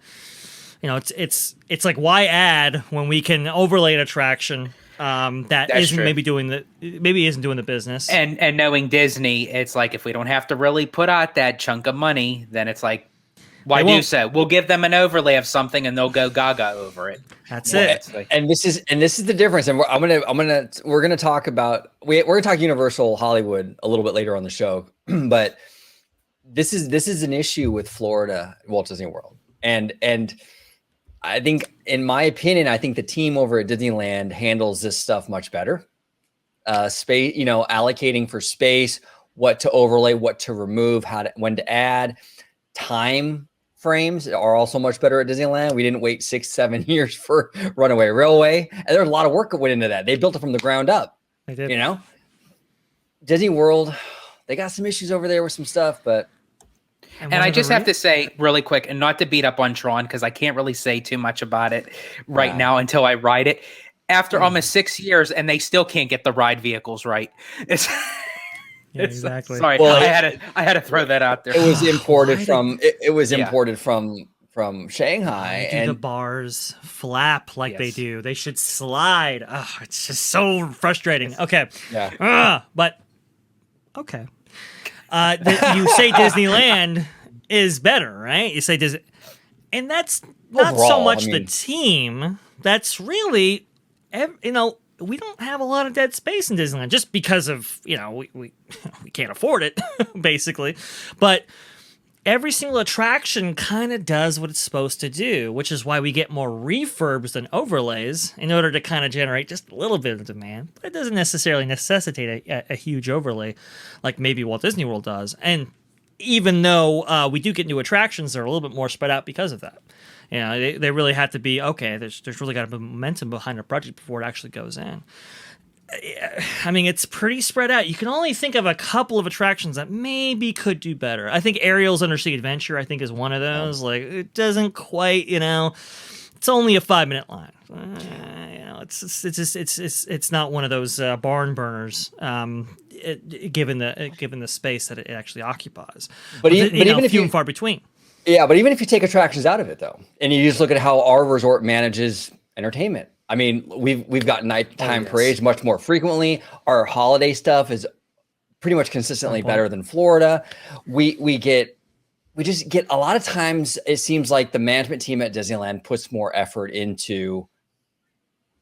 it's like, why add when we can overlay an attraction that isn't true. maybe isn't doing the business. And knowing Disney, it's like, if we don't have to really put out that chunk of money, then it's like, why do so? We'll give them an overlay of something and they'll go gaga over it. That's it. Like, and this is the difference. And we're gonna talk about we're gonna talk Universal Hollywood a little bit later on the show, but this is an issue with Florida Walt Disney World, and I think, in my opinion, I think the team over at Disneyland handles this stuff much better. Space, allocating for space, what to overlay, what to remove, when to add. Time frames are also much better at Disneyland. We didn't wait 6-7 years for Runaway Railway, and there's a lot of work that went into that. They built it from the ground up. They did. Disney World, they got some issues over there with some stuff, but. And I just have to say really quick, and not to beat up on Tron, because I can't really say too much about it right now until I ride it. After almost 6 years, and they still can't get the ride vehicles right. It's exactly. Sorry, well, I had to throw that out there. It was imported from imported from Shanghai, and the bars flap like they do. They should slide. Oh, it's just so frustrating. Okay. Yeah. But okay. You say Disneyland is better, right? You say Disney, and that's not Overall, so much the team. That's really, we don't have a lot of dead space in Disneyland just because of we can't afford it, basically. But every single attraction kind of does what it's supposed to do, which is why we get more refurbs than overlays in order to kind of generate just a little bit of demand. But it doesn't necessarily necessitate a huge overlay like maybe Walt Disney World does. And even though we do get new attractions, they're a little bit more spread out because of that. They really have to be, okay, there's really got to be momentum behind a project before it actually goes in. I mean, it's pretty spread out. You can only think of a couple of attractions that maybe could do better. I think Ariel's Undersea Adventure, I think, is one of those. Like, it doesn't quite, it's only a 5-minute line. It's not one of those barn burners. Given the space that it actually occupies, but even if few and far between. Yeah, but even if you take attractions out of it, though, and you just look at how our resort manages entertainment. I mean, we've got nighttime parades much more frequently. Our holiday stuff is pretty much consistently better than Florida. We just get a lot of times. It seems like the management team at Disneyland puts more effort into,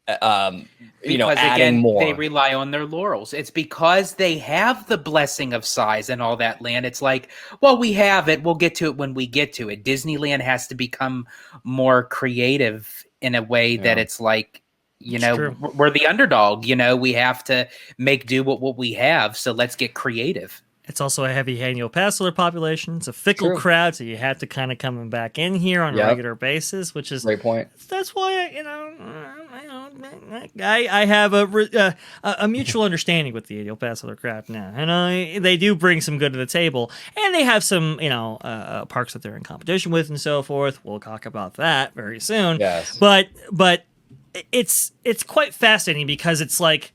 because adding again, more. They rely on their laurels. It's because they have the blessing of size and all that land. It's like, well, we have it. We'll get to it when we get to it. Disneyland has to become more creative in a way that it's like, we're the underdog. We have to make do with what we have. So let's get creative. It's also a heavy annual pass holder population. It's a fickle crowd, so you have to kind of come back in here on a regular basis, which is great point. That's why I have a mutual understanding with the annual pass holder crowd now, and they do bring some good to the table, and they have some parks that they're in competition with and so forth. We'll talk about that very soon. Yes, but it's quite fascinating because it's like,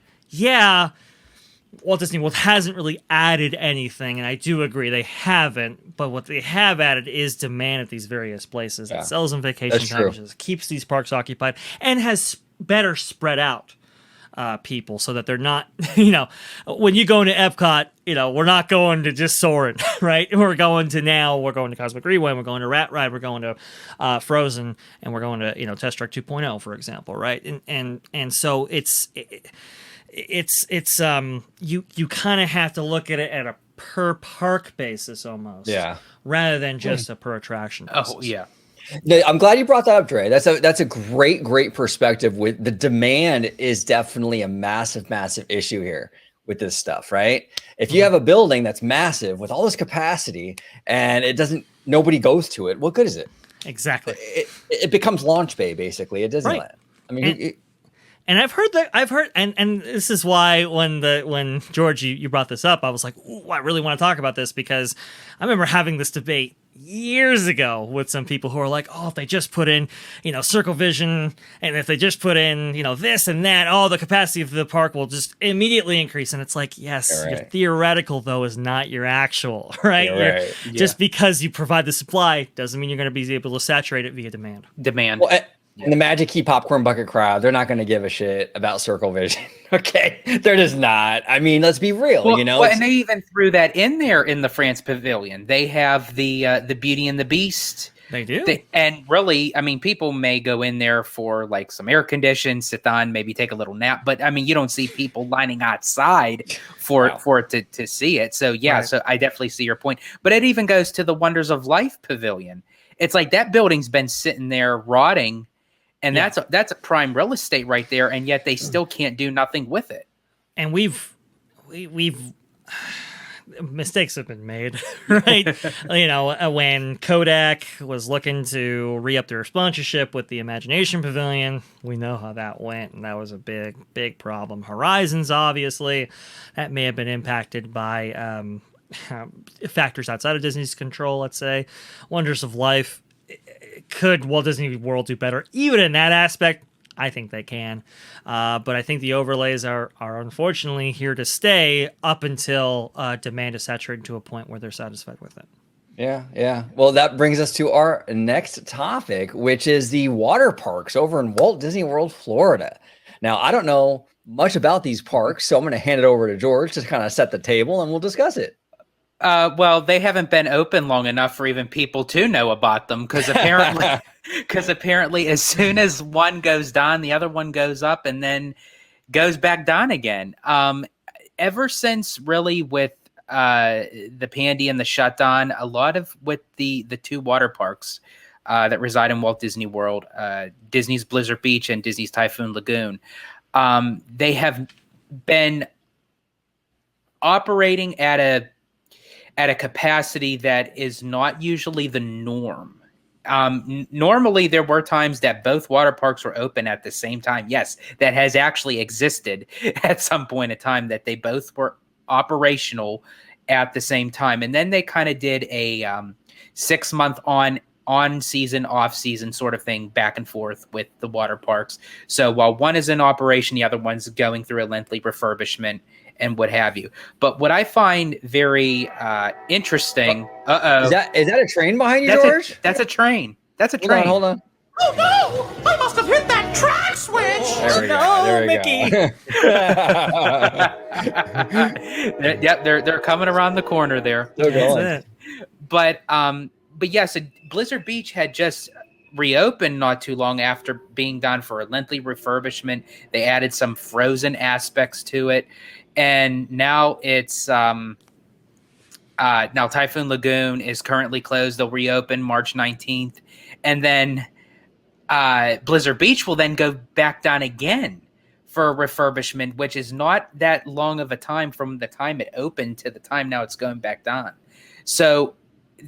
Walt Disney World hasn't really added anything, and I do agree they haven't, but what they have added is demand at these various places. It sells them vacation packages, keeps these parks occupied, and has better spread out people so that they're not, when you go into Epcot, we're not going to just Soarin', right? We're going to Cosmic Rewind, we're going to Rat Ride, we're going to Frozen, and we're going to, Test Track 2.0, for example, right? And so it's you kind of have to look at it at a per park basis almost, rather than just a per attraction basis. Oh yeah. No, I'm glad you brought that up, Dre. That's a great perspective. With the demand is definitely a massive issue here with this stuff, right? If you have a building that's massive with all this capacity and nobody goes to it, what good is it? Exactly. It becomes launch bay basically at Disneyland. Right. I mean, and I've heard, and this is why when George you brought this up, I was like, ooh, I really want to talk about this, because I remember having this debate years ago with some people who are like, oh, if they just put in, Circle Vision, and if they just put in, this and that, the capacity of the park will just immediately increase. And it's like, yes, your theoretical though is not your actual, right? Just because you provide the supply doesn't mean you're going to be able to saturate it via demand. Well, and the Magic Key popcorn bucket crowd, they're not going to give a shit about Circle Vision. Okay, they're just not. I mean, let's be real. Well, and they even threw that in there in the France Pavilion. They have the Beauty and the Beast. They do. And really, I mean, people may go in there for like some air condition, sit on, maybe take a little nap. But I mean, you don't see people lining outside for it to see it. So so I definitely see your point. But it even goes to the Wonders of Life Pavilion. It's like that building's been sitting there rotting. And that's a prime real estate right there, and yet they still can't do nothing with it. And we've mistakes have been made, right? When Kodak was looking to re-up their sponsorship with the Imagination Pavilion, we know how that went, and that was a big problem. Horizons, obviously, that may have been impacted by factors outside of Disney's control. Let's say Wonders of Life. Could Walt Disney World do better? Even in that aspect, I think they can. But I think the overlays are unfortunately here to stay up until demand is saturated to a point where they're satisfied with it. Yeah. Well, that brings us to our next topic, which is the water parks over in Walt Disney World, Florida. Now, I don't know much about these parks, so I'm going to hand it over to George to kind of set the table, and we'll discuss it. Well, they haven't been open long enough for even people to know about them, because apparently as soon as one goes down, the other one goes up and then goes back down again. Ever since really with the Pandy and the shutdown, a lot of with the two water parks that reside in Walt Disney World, Disney's Blizzard Beach and Disney's Typhoon Lagoon, they have been operating at a capacity that is not usually the norm. Normally, there were times that both water parks were open at the same time. Yes, that has actually existed at some point in time, that they both were operational at the same time. And then they kind of did a 6-month on season, off season sort of thing, back and forth with the water parks. So while one is in operation, the other one's going through a lengthy refurbishment and what have you. But what I find very interesting... Is that a train behind you, George? That's a train. That's a train. Hold on. Oh no! I must have hit that track switch! There we Mickey! Yep, they're coming around the corner there. They're going. But yes, Blizzard Beach had just reopened not too long after being done for a lengthy refurbishment. They added some frozen aspects to it. And now it's now Typhoon Lagoon is currently closed. They'll reopen March 19th. And then Blizzard Beach will then go back down again for a refurbishment, which is not that long of a time from the time it opened to the time now it's going back down. So,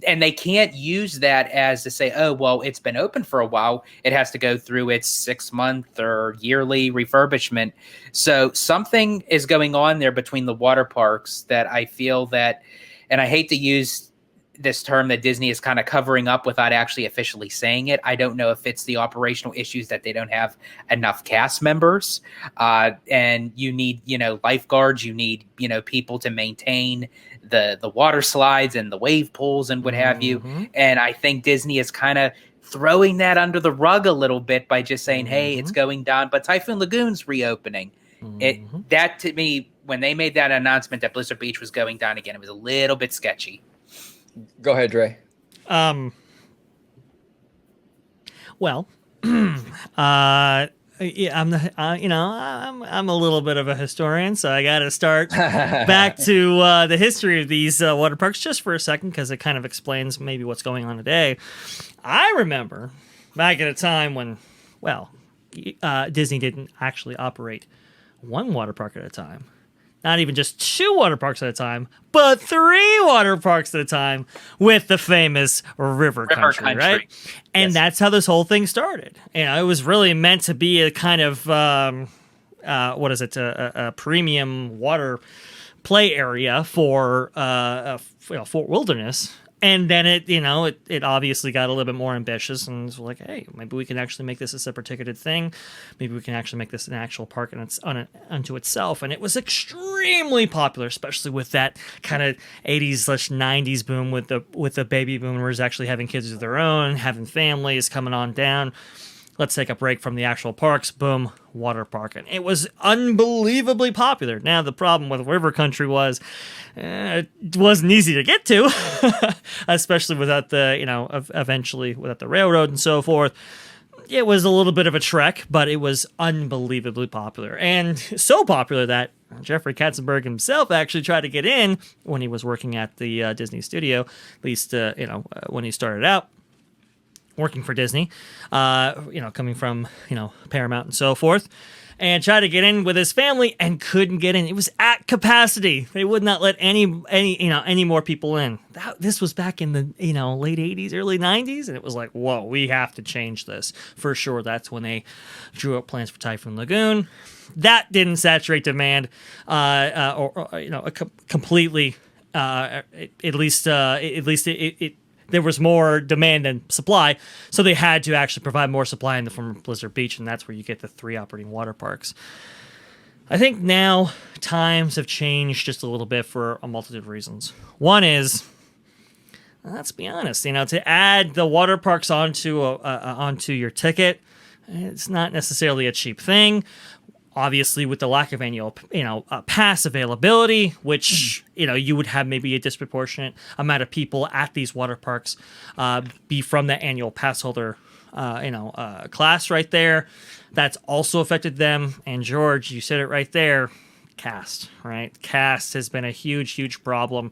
and they can't use that as to say, oh, well, it's been open for a while. It has to go through its 6-month or yearly refurbishment. So something is going on there between the water parks that I feel that, and I hate to use this term that Disney is kind of covering up without actually officially saying it. I don't know if it's the operational issues that they don't have enough cast members, and you need, lifeguards, you need, people to maintain the water slides and the wave pools and what have you. And I think Disney is kind of throwing that under the rug a little bit by just saying, hey, it's going down, but Typhoon Lagoon's reopening. That to me, when they made that announcement that Blizzard Beach was going down again, it was a little bit sketchy. Go ahead, Dre. Well, Yeah, I'm a little bit of a historian, so I got to start back to the history of these water parks just for a second, because it kind of explains maybe what's going on today. I remember back at a time when, well, Disney didn't actually operate one water park at a time. Not even just 2 water parks at a time, but 3 water parks at a time with the famous River Country, right? And that's how this whole thing started. It was really meant to be a kind of, a premium water play area for Fort Wilderness. And then it obviously got a little bit more ambitious and was like, hey, maybe we can actually make this a separate ticketed thing. Maybe we can actually make this an actual park unto itself. And it was extremely popular, especially with that kind of 80s/90s boom with the baby boomers actually having kids of their own, having families coming on down. Let's take a break from the actual parks. Boom, water park. And it was unbelievably popular. Now, the problem with River Country was it wasn't easy to get to, especially without eventually without the railroad and so forth. It was a little bit of a trek, but it was unbelievably popular. And so popular that Jeffrey Katzenberg himself actually tried to get in when he was working at the Disney studio, at least, when he started out working for Disney, coming from, Paramount and so forth, and tried to get in with his family and couldn't get in. It was at capacity. They would not let any more people in. This was back in the, late 80s, early 90s. And it was like, whoa, we have to change this for sure. That's when they drew up plans for Typhoon Lagoon. That didn't saturate demand, completely. At least there was more demand than supply, so they had to actually provide more supply in the form of Blizzard Beach, and that's where you get the 3 operating water parks. I think now times have changed just a little bit for a multitude of reasons. One is, let's be honest, to add the water parks onto your ticket, it's not necessarily a cheap thing. Obviously, with the lack of annual, pass availability, which, you would have maybe a disproportionate amount of people at these water parks be from the annual pass holder, class right there. That's also affected them. And George, you said it right there, cast, right? Cast has been a huge, huge problem.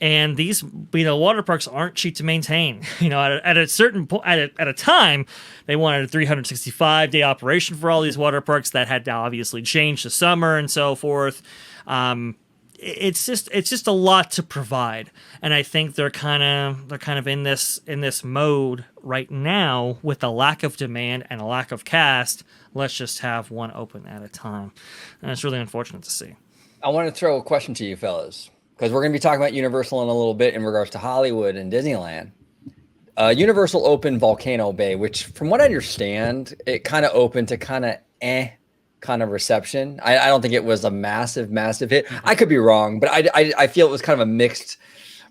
And these, water parks aren't cheap to maintain. At a certain point, at a time, they wanted a 365-day operation for all these water parks. That had to obviously change to summer and so forth. It's just a lot to provide, and I think they're kind of in this mode right now with a lack of demand and a lack of cast. Let's just have one open at a time, and it's really unfortunate to see. I want to throw a question to you fellas, because we're going to be talking about Universal in a little bit in regards to Hollywood and Disneyland. Universal opened Volcano Bay, which from what I understand, it kind of opened to kind of reception. I don't think it was a massive hit. I could be wrong, but I feel it was kind of a mixed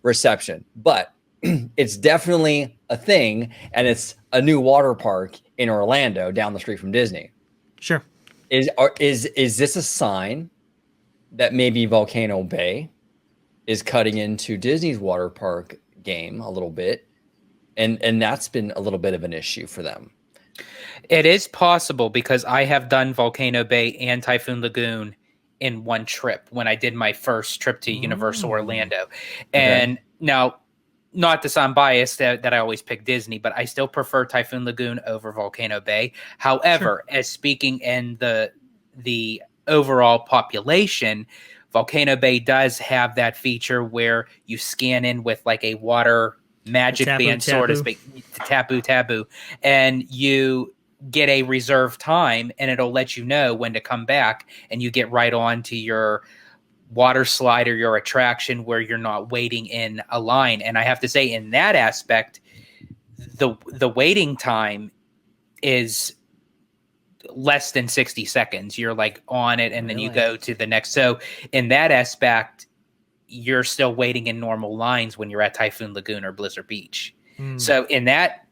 reception. But it's definitely a thing, and it's a new water park in Orlando down the street from Disney. Sure. Is this a sign that maybe Volcano Bay is cutting into Disney's water park game a little bit, and that's been a little bit of an issue for them? It is possible, because I have done Volcano Bay and Typhoon Lagoon in one trip when I did my first trip to Universal Orlando. And now, not to sound biased that I always pick Disney, but I still prefer Typhoon Lagoon over Volcano Bay. However, as speaking in the overall population, Volcano Bay does have that feature where you scan in with like a water magic band, sort of speak, taboo, and you get a reserved time, and it'll let you know when to come back, and you get right on to your water slide or your attraction where you're not waiting in a line. And I have to say, in that aspect, the waiting time is less than 60 seconds. You're like on it, and then you go to the next. So in that aspect, you're still waiting in normal lines when you're at Typhoon Lagoon or Blizzard Beach. So in that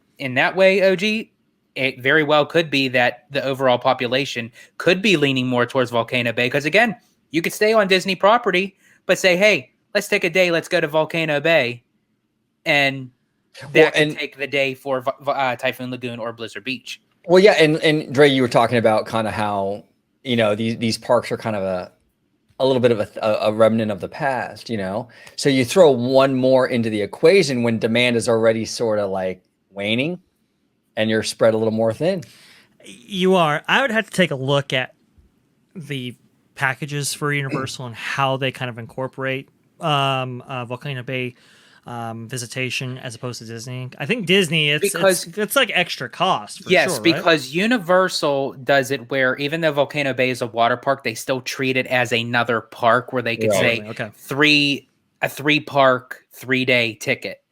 way, OG, it very well could be that the overall population could be leaning more towards Volcano Bay, because again, you could stay on Disney property, but say, hey, let's take a day, let's go to Volcano Bay, and that could take the day for Typhoon Lagoon or Blizzard Beach. Well, yeah, and Dre, you were talking about kind of how these parks are kind of a little bit of a remnant of the past, So you throw one more into the equation when demand is already sort of like waning, and you're spread a little more thin. You are. I would have to take a look at the packages for Universal and how they kind of incorporate Volcano Bay visitation as opposed to Disney. I think Disney, it's like extra cost. For yes, sure, because Universal does it where even though Volcano Bay is a water park, they still treat it as another park where they could say a 3-park 3-day ticket.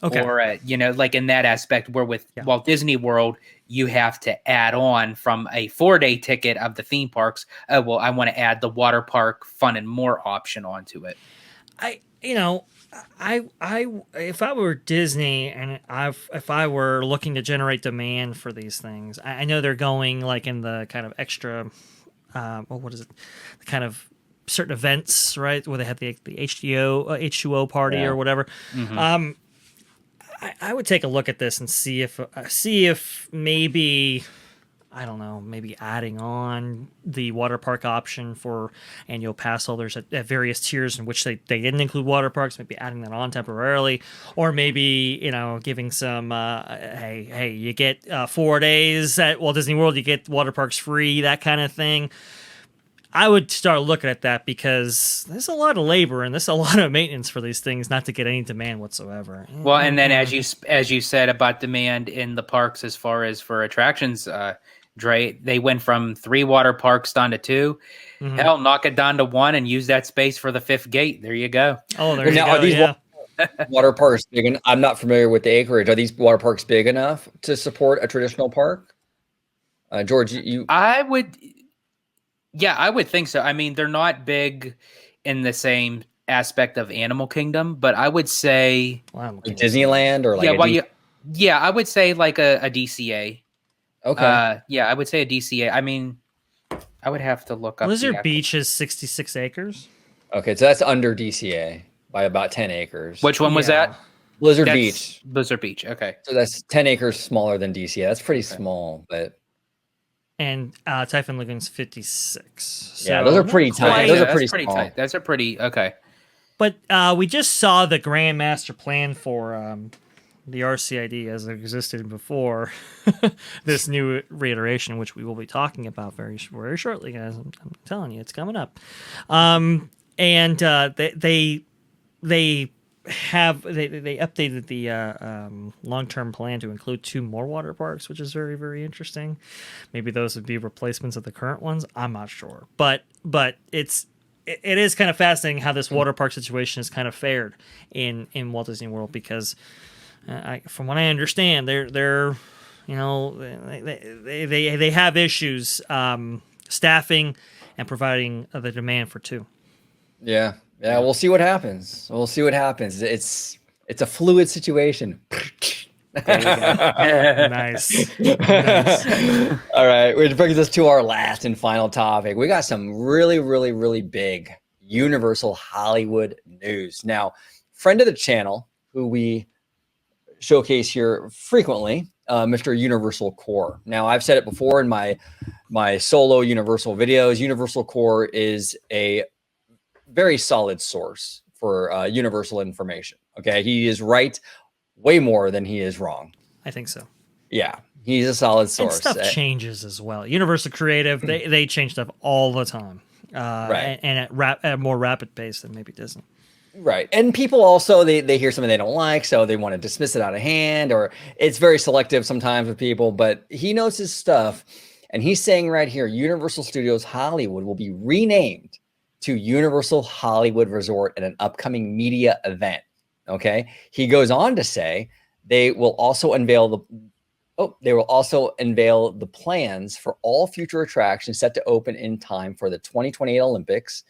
Okay. Or like in that aspect, where with Walt Disney World, you have to add on from a 4-day ticket of the theme parks. Well, I want to add the water park fun and more option onto it. If I were Disney and if I were looking to generate demand for these things, I know they're going like in the kind of extra, what is it, the kind of certain events, right, where they have the H2O party or whatever. Mm-hmm. I would take a look at this and see if maybe, I don't know, maybe adding on the water park option for annual pass holders at various tiers in which they didn't include water parks, maybe adding that on temporarily, or maybe, giving some, hey, you get 4 days at Walt Disney World, you get water parks free, that kind of thing. I would start looking at that because there's a lot of labor and there's a lot of maintenance for these things not to get any demand whatsoever. Well, and then as you said about demand in the parks as far as for attractions, Dre, they went from 3 water parks down to 2. Mm-hmm. Hell, knock it down to 1 and use that space for the 5th gate. There you go. Oh, there you go. Are these water parks big enough? I'm not familiar with the acreage. Are these water parks big enough to support a traditional park? George, I would think so. I mean, they're not big in the same aspect of Animal Kingdom, but I would say like Disneyland or like I would say like a DCA. Okay. I would say a DCA. I mean, I would have to look up. Blizzard Beach is 66 acres. Okay, so that's under DCA by about 10 acres. Which one was that? Blizzard Beach. Blizzard Beach. Okay. So that's 10 acres smaller than DCA. That's pretty small, but. And Typhoon Lagoon's 56. So yeah, those are pretty tight. Those are pretty small. Tight. Those are pretty okay. But we just saw the Grand Master Plan for the RCID as it existed before this new reiteration, which we will be talking about very shortly, guys. I'm telling you, it's coming up. And they updated the long-term plan to include 2 more water parks, which is very, very interesting. Maybe those would be replacements of the current ones. I'm not sure, but it is kind of fascinating how this water park situation is kind of fared in Walt Disney World, because from what I understand, they're they have issues staffing and providing the demand for 2. Yeah. Yeah, we'll see what happens. It's a fluid situation. Nice. All right, which brings us to our last and final topic. We got some really, really, really big Universal Hollywood news. Now, friend of the channel, who we showcase here frequently, Mr. Universal Core. Now, I've said it before in my solo Universal videos. Universal Core is a very solid source for Universal information. Okay, he is right way more than he is wrong. I think so. Yeah, he's a solid source. And stuff changes as well. Universal Creative, they change stuff all the time, right? And at a more rapid pace than maybe Disney. Right, and people also they hear something they don't like, so they want to dismiss it out of hand, or it's very selective sometimes with people. But he knows his stuff, and he's saying right here, Universal Studios Hollywood will be renamed to Universal Hollywood Resort at an upcoming media event. Okay. He goes on to say they will also unveil the plans for all future attractions set to open in time for the 2028 Olympics,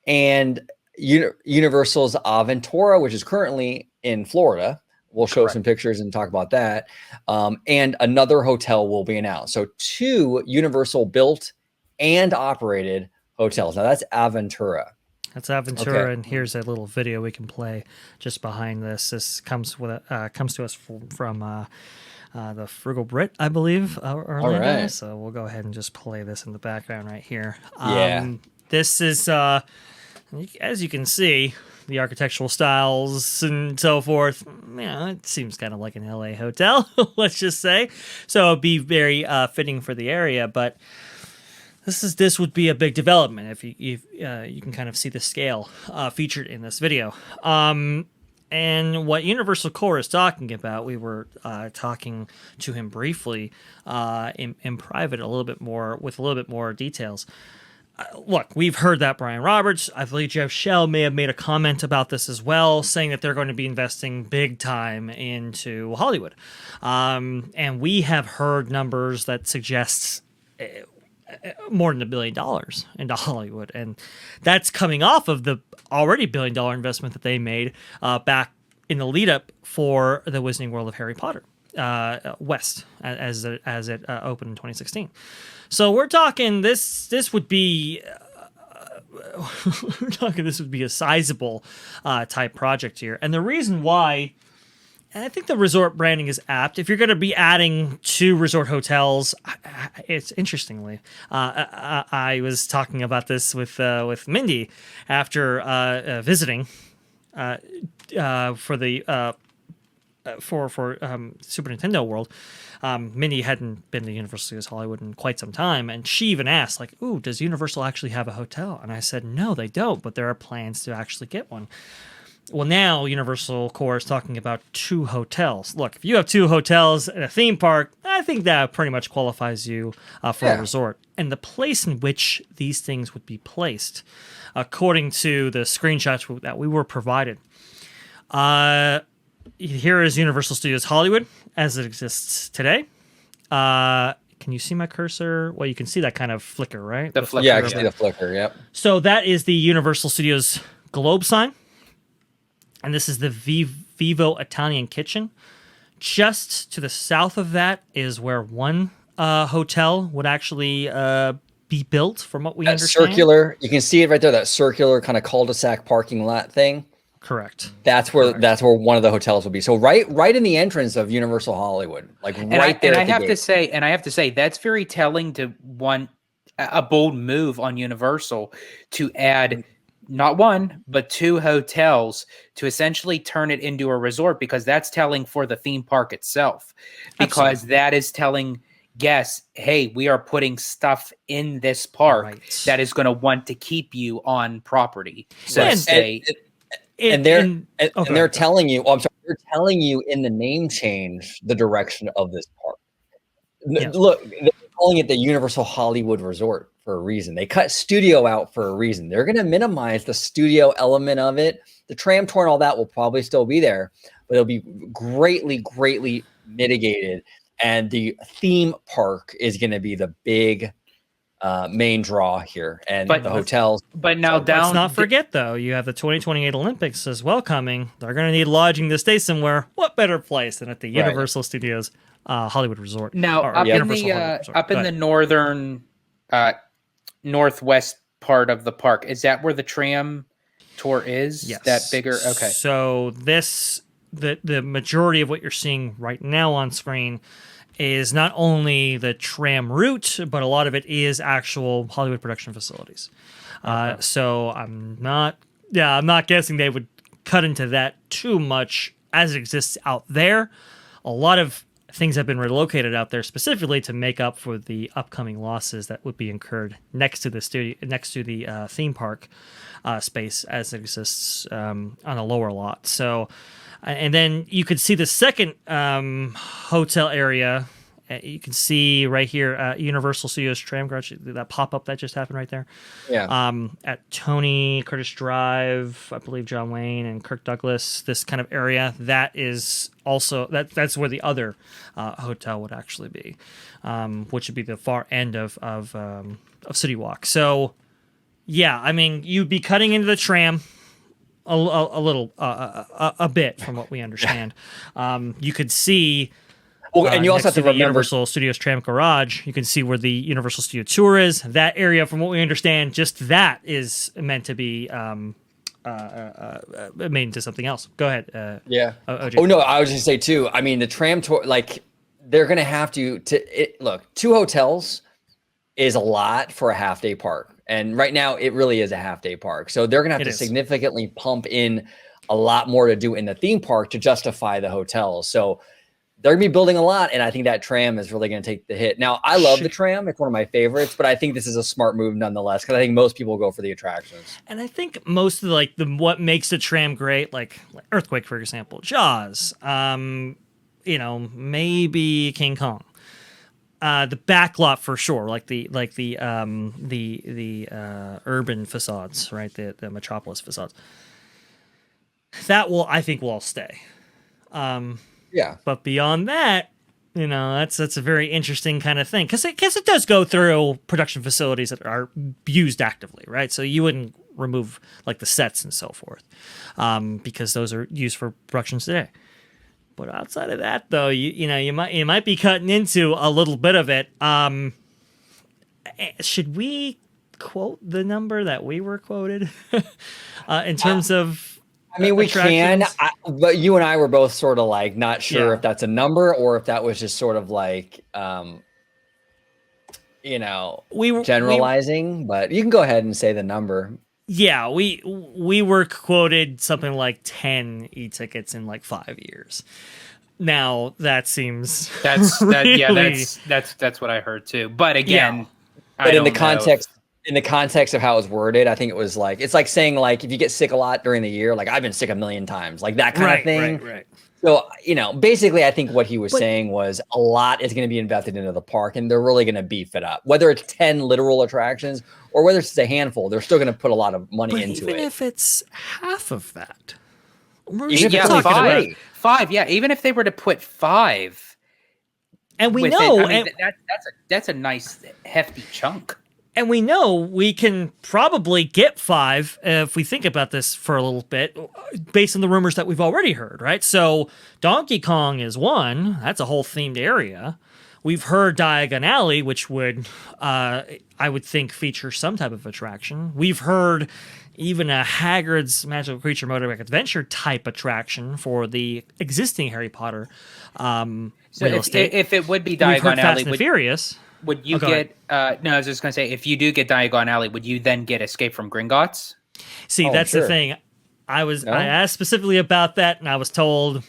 and Universal's Aventura, which is currently in Florida. We'll show some pictures and talk about that. And another hotel will be announced. So 2 Universal built and operated hotels. Now that's Aventura. That's Aventura, and here's a little video we can play just behind this. This comes to us from the Frugal Brit, I believe, Orlando. right. So we'll go ahead and just play this in the background right here. Yeah. This is, as you can see, the architectural styles and so forth. It seems kind of like an LA hotel, let's just say. So it'd be very fitting for the area, but this would be a big development if you can kind of see the scale featured in this video. And what Universal Core is talking about, we were talking to him briefly in private a little bit more with a little bit more details. Look, we've heard that Brian Roberts, I believe Jeff Shell may have made a comment about this as well, saying that they're going to be investing big time into Hollywood. And we have heard numbers that suggest more than $1 billion into Hollywood. And that's coming off of the already $1 billion investment that they made back in the lead up for the Wizarding World of Harry Potter West as it opened in 2016. So we're talking this would be this would be a sizable type project here. And the reason why, and I think the resort branding is apt. If you're going to be adding 2 resort hotels, it's interestingly, I was talking about this with Mindy after visiting for the Super Nintendo World. Mindy hadn't been to Universal Studios Hollywood in quite some time, and she even asked, like, "Ooh, does Universal actually have a hotel?" And I said, "No, they don't, but there are plans to actually get one." Well, now Universal Core is talking about 2 hotels. Look, if you have 2 hotels at a theme park, I think that pretty much qualifies you for a resort. And the place in which these things would be placed, according to the screenshots that we were provided, here is Universal Studios Hollywood as it exists today. Can you see my cursor? Well, you can see that kind of flicker, right? The flicker. Yeah, I can see the flicker. Yep. So that is the Universal Studios globe sign. And this is the Vivo Italian Kitchen. Just to the south of that is where one hotel would actually be built, from what we understand. Circular, you can see it right there, that circular kind of cul-de-sac parking lot thing. Correct. That's where one of the hotels will be. So right in the entrance of Universal Hollywood, like right there. And I have to say that's very telling to a bold move on Universal to add not 1 but 2 hotels to essentially turn it into a resort, because that's telling for the theme park itself, because that is telling guests, hey, we are putting stuff in this park that is going to want to keep you on property. So they're telling you, they're telling you in the name change the direction of this park. Yeah. Look, they're calling it the Universal Hollywood Resort for a reason. They cut studio out for a reason. They're going to minimize the studio element of it. The tram tour and all that will probably still be there, but it'll be greatly, greatly mitigated. And the theme park is going to be the big main draw here, and the hotels. But now let's not forget, though, you have the 2028 Olympics as well coming. They're going to need lodging to stay somewhere. What better place than at the Universal Studios Hollywood Resort? Now, up in the northern, northwest part of the park, is that where the tram tour is? Yes. That bigger? Okay. So the majority of what you're seeing right now on screen is not only the tram route, but a lot of it is actual Hollywood production facilities. So I'm not guessing they would cut into that too much as it exists out there. A lot of things have been relocated out there specifically to make up for the upcoming losses that would be incurred next to the theme park space as it exists on a lower lot. So. And then you could see the second hotel area. You can see right here, Universal Studios Tram Garage, that pop-up that just happened right there. Yeah. At Tony Curtis Drive, I believe John Wayne and Kirk Douglas, this kind of area, that is also, that's where the other hotel would actually be, which would be the far end of City Walk. So, yeah, I mean, you'd be cutting into the tram a little, a bit from what we understand. You could see. Well, and you also have to remember Universal Studios Tram Garage. You can see where the Universal Studio Tour is. That area, from what we understand, just that is meant to be made into something else. Go ahead. Yeah. OJ. Oh no, I was just say too. I mean, the tram tour, like they're going to have to look, 2 hotels is a lot for a half day park. And right now it really is a half day park. So they're going to have to significantly pump in a lot more to do in the theme park to justify the hotels. So they're going to be building a lot. And I think that tram is really going to take the hit. Now, I love the tram. It's one of my favorites, but I think this is a smart move nonetheless, because I think most people go for the attractions. And I think most of what makes the tram great, like Earthquake, for example, Jaws, maybe King Kong. The back lot for sure, like the urban facades, right? The Metropolis facades. That I think will all stay. But beyond that, that's a very interesting kind of thing, because it does go through production facilities that are used actively, right? So you wouldn't remove like the sets and so forth, because those are used for productions today. But outside of that, though, you might be cutting into a little bit of it. Should we quote the number that we were quoted in terms of? I mean, we can, but you and I were both sort of like not sure if that's a number or if that was just sort of like, generalizing. But you can go ahead and say the number. Yeah, we were quoted something like 10 e-tickets in like 5 years. Now that seems that's what I heard too. But again, but in the context of how it was worded, I think it was like, it's like saying like if you get sick a lot during the year, like I've been sick a million times, like that kind of thing. Right. So, basically I think what he was saying was a lot is going to be invested into the park, and they're really going to beef it up. Whether it's 10 literal attractions or whether it's just a handful, they're still going to put a lot of money into it. Even if it's half of that. Five. Yeah. Even if they were to put 5. And we know. That's a nice hefty chunk. And we know we can probably get 5 if we think about this for a little bit, based on the rumors that we've already heard, right? So Donkey Kong is 1. That's a whole themed area. We've heard Diagon Alley, which would, I would think, feature some type of attraction. We've heard even a Hagrid's Magical Creature Motorbike Adventure type attraction for the existing Harry Potter real estate. If it would be Diagon Alley, Furious. Would you get? No, I was just going to say, if you do get Diagon Alley, would you then get Escape from Gringotts? See, that's the thing. I asked specifically about that, and I was told,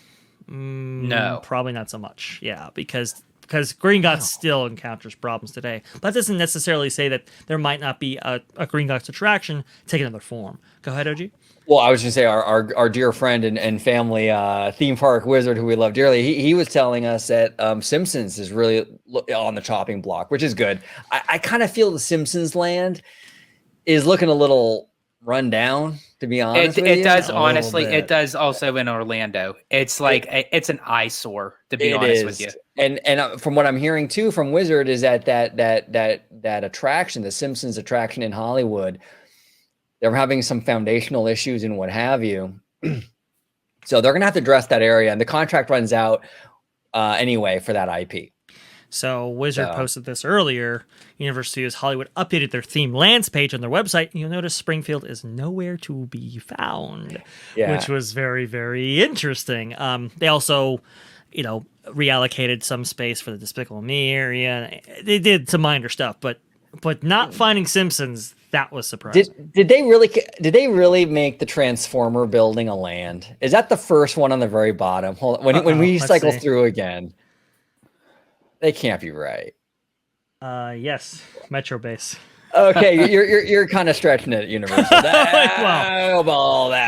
no, probably not so much. Yeah, because Gringotts still encounters problems today. But that doesn't necessarily say that there might not be a Gringotts attraction taking another form. Go ahead, OG. Well, I was going to say our dear friend and family theme park wizard who we love dearly, he was telling us that Simpsons is really on the chopping block, which is good. I kind of feel the Simpsons land is looking a little run down, to be honest. It does, honestly. It does also in Orlando. It's like it's an eyesore, to be honest with you. And from what I'm hearing too from Wizard is that attraction, the Simpsons attraction in Hollywood, they're having some foundational issues and what have you. So they're going to have to address that area. And the contract runs out anyway for that IP. So Wizard posted this earlier. Universal Studios Hollywood updated their theme lands page on their website. You'll notice Springfield is nowhere to be found, which was very, very interesting. They also, reallocated some space for the Despicable Me area. They did some minor stuff, but not finding Simpsons, that was surprising. Did they really make the Transformer building a land? Is that the first one on the very bottom? Hold on. When we cycle through again, they can't be right. Yes, Metro Base. Okay, you're kind of stretching it, Universal.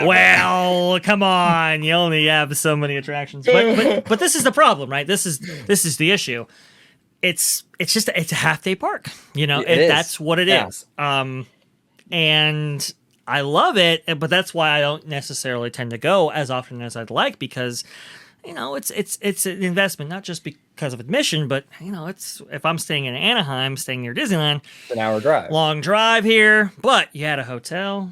Well, come on, you only have so many attractions. But this is the problem, right? This is the issue. It's a half day park, that's what it is. And I love it, but that's why I don't necessarily tend to go as often as I'd like, because it's an investment, not just because of admission, but it's, if I'm staying in Anaheim, staying near Disneyland, it's an hour drive, long drive here, but you had a hotel,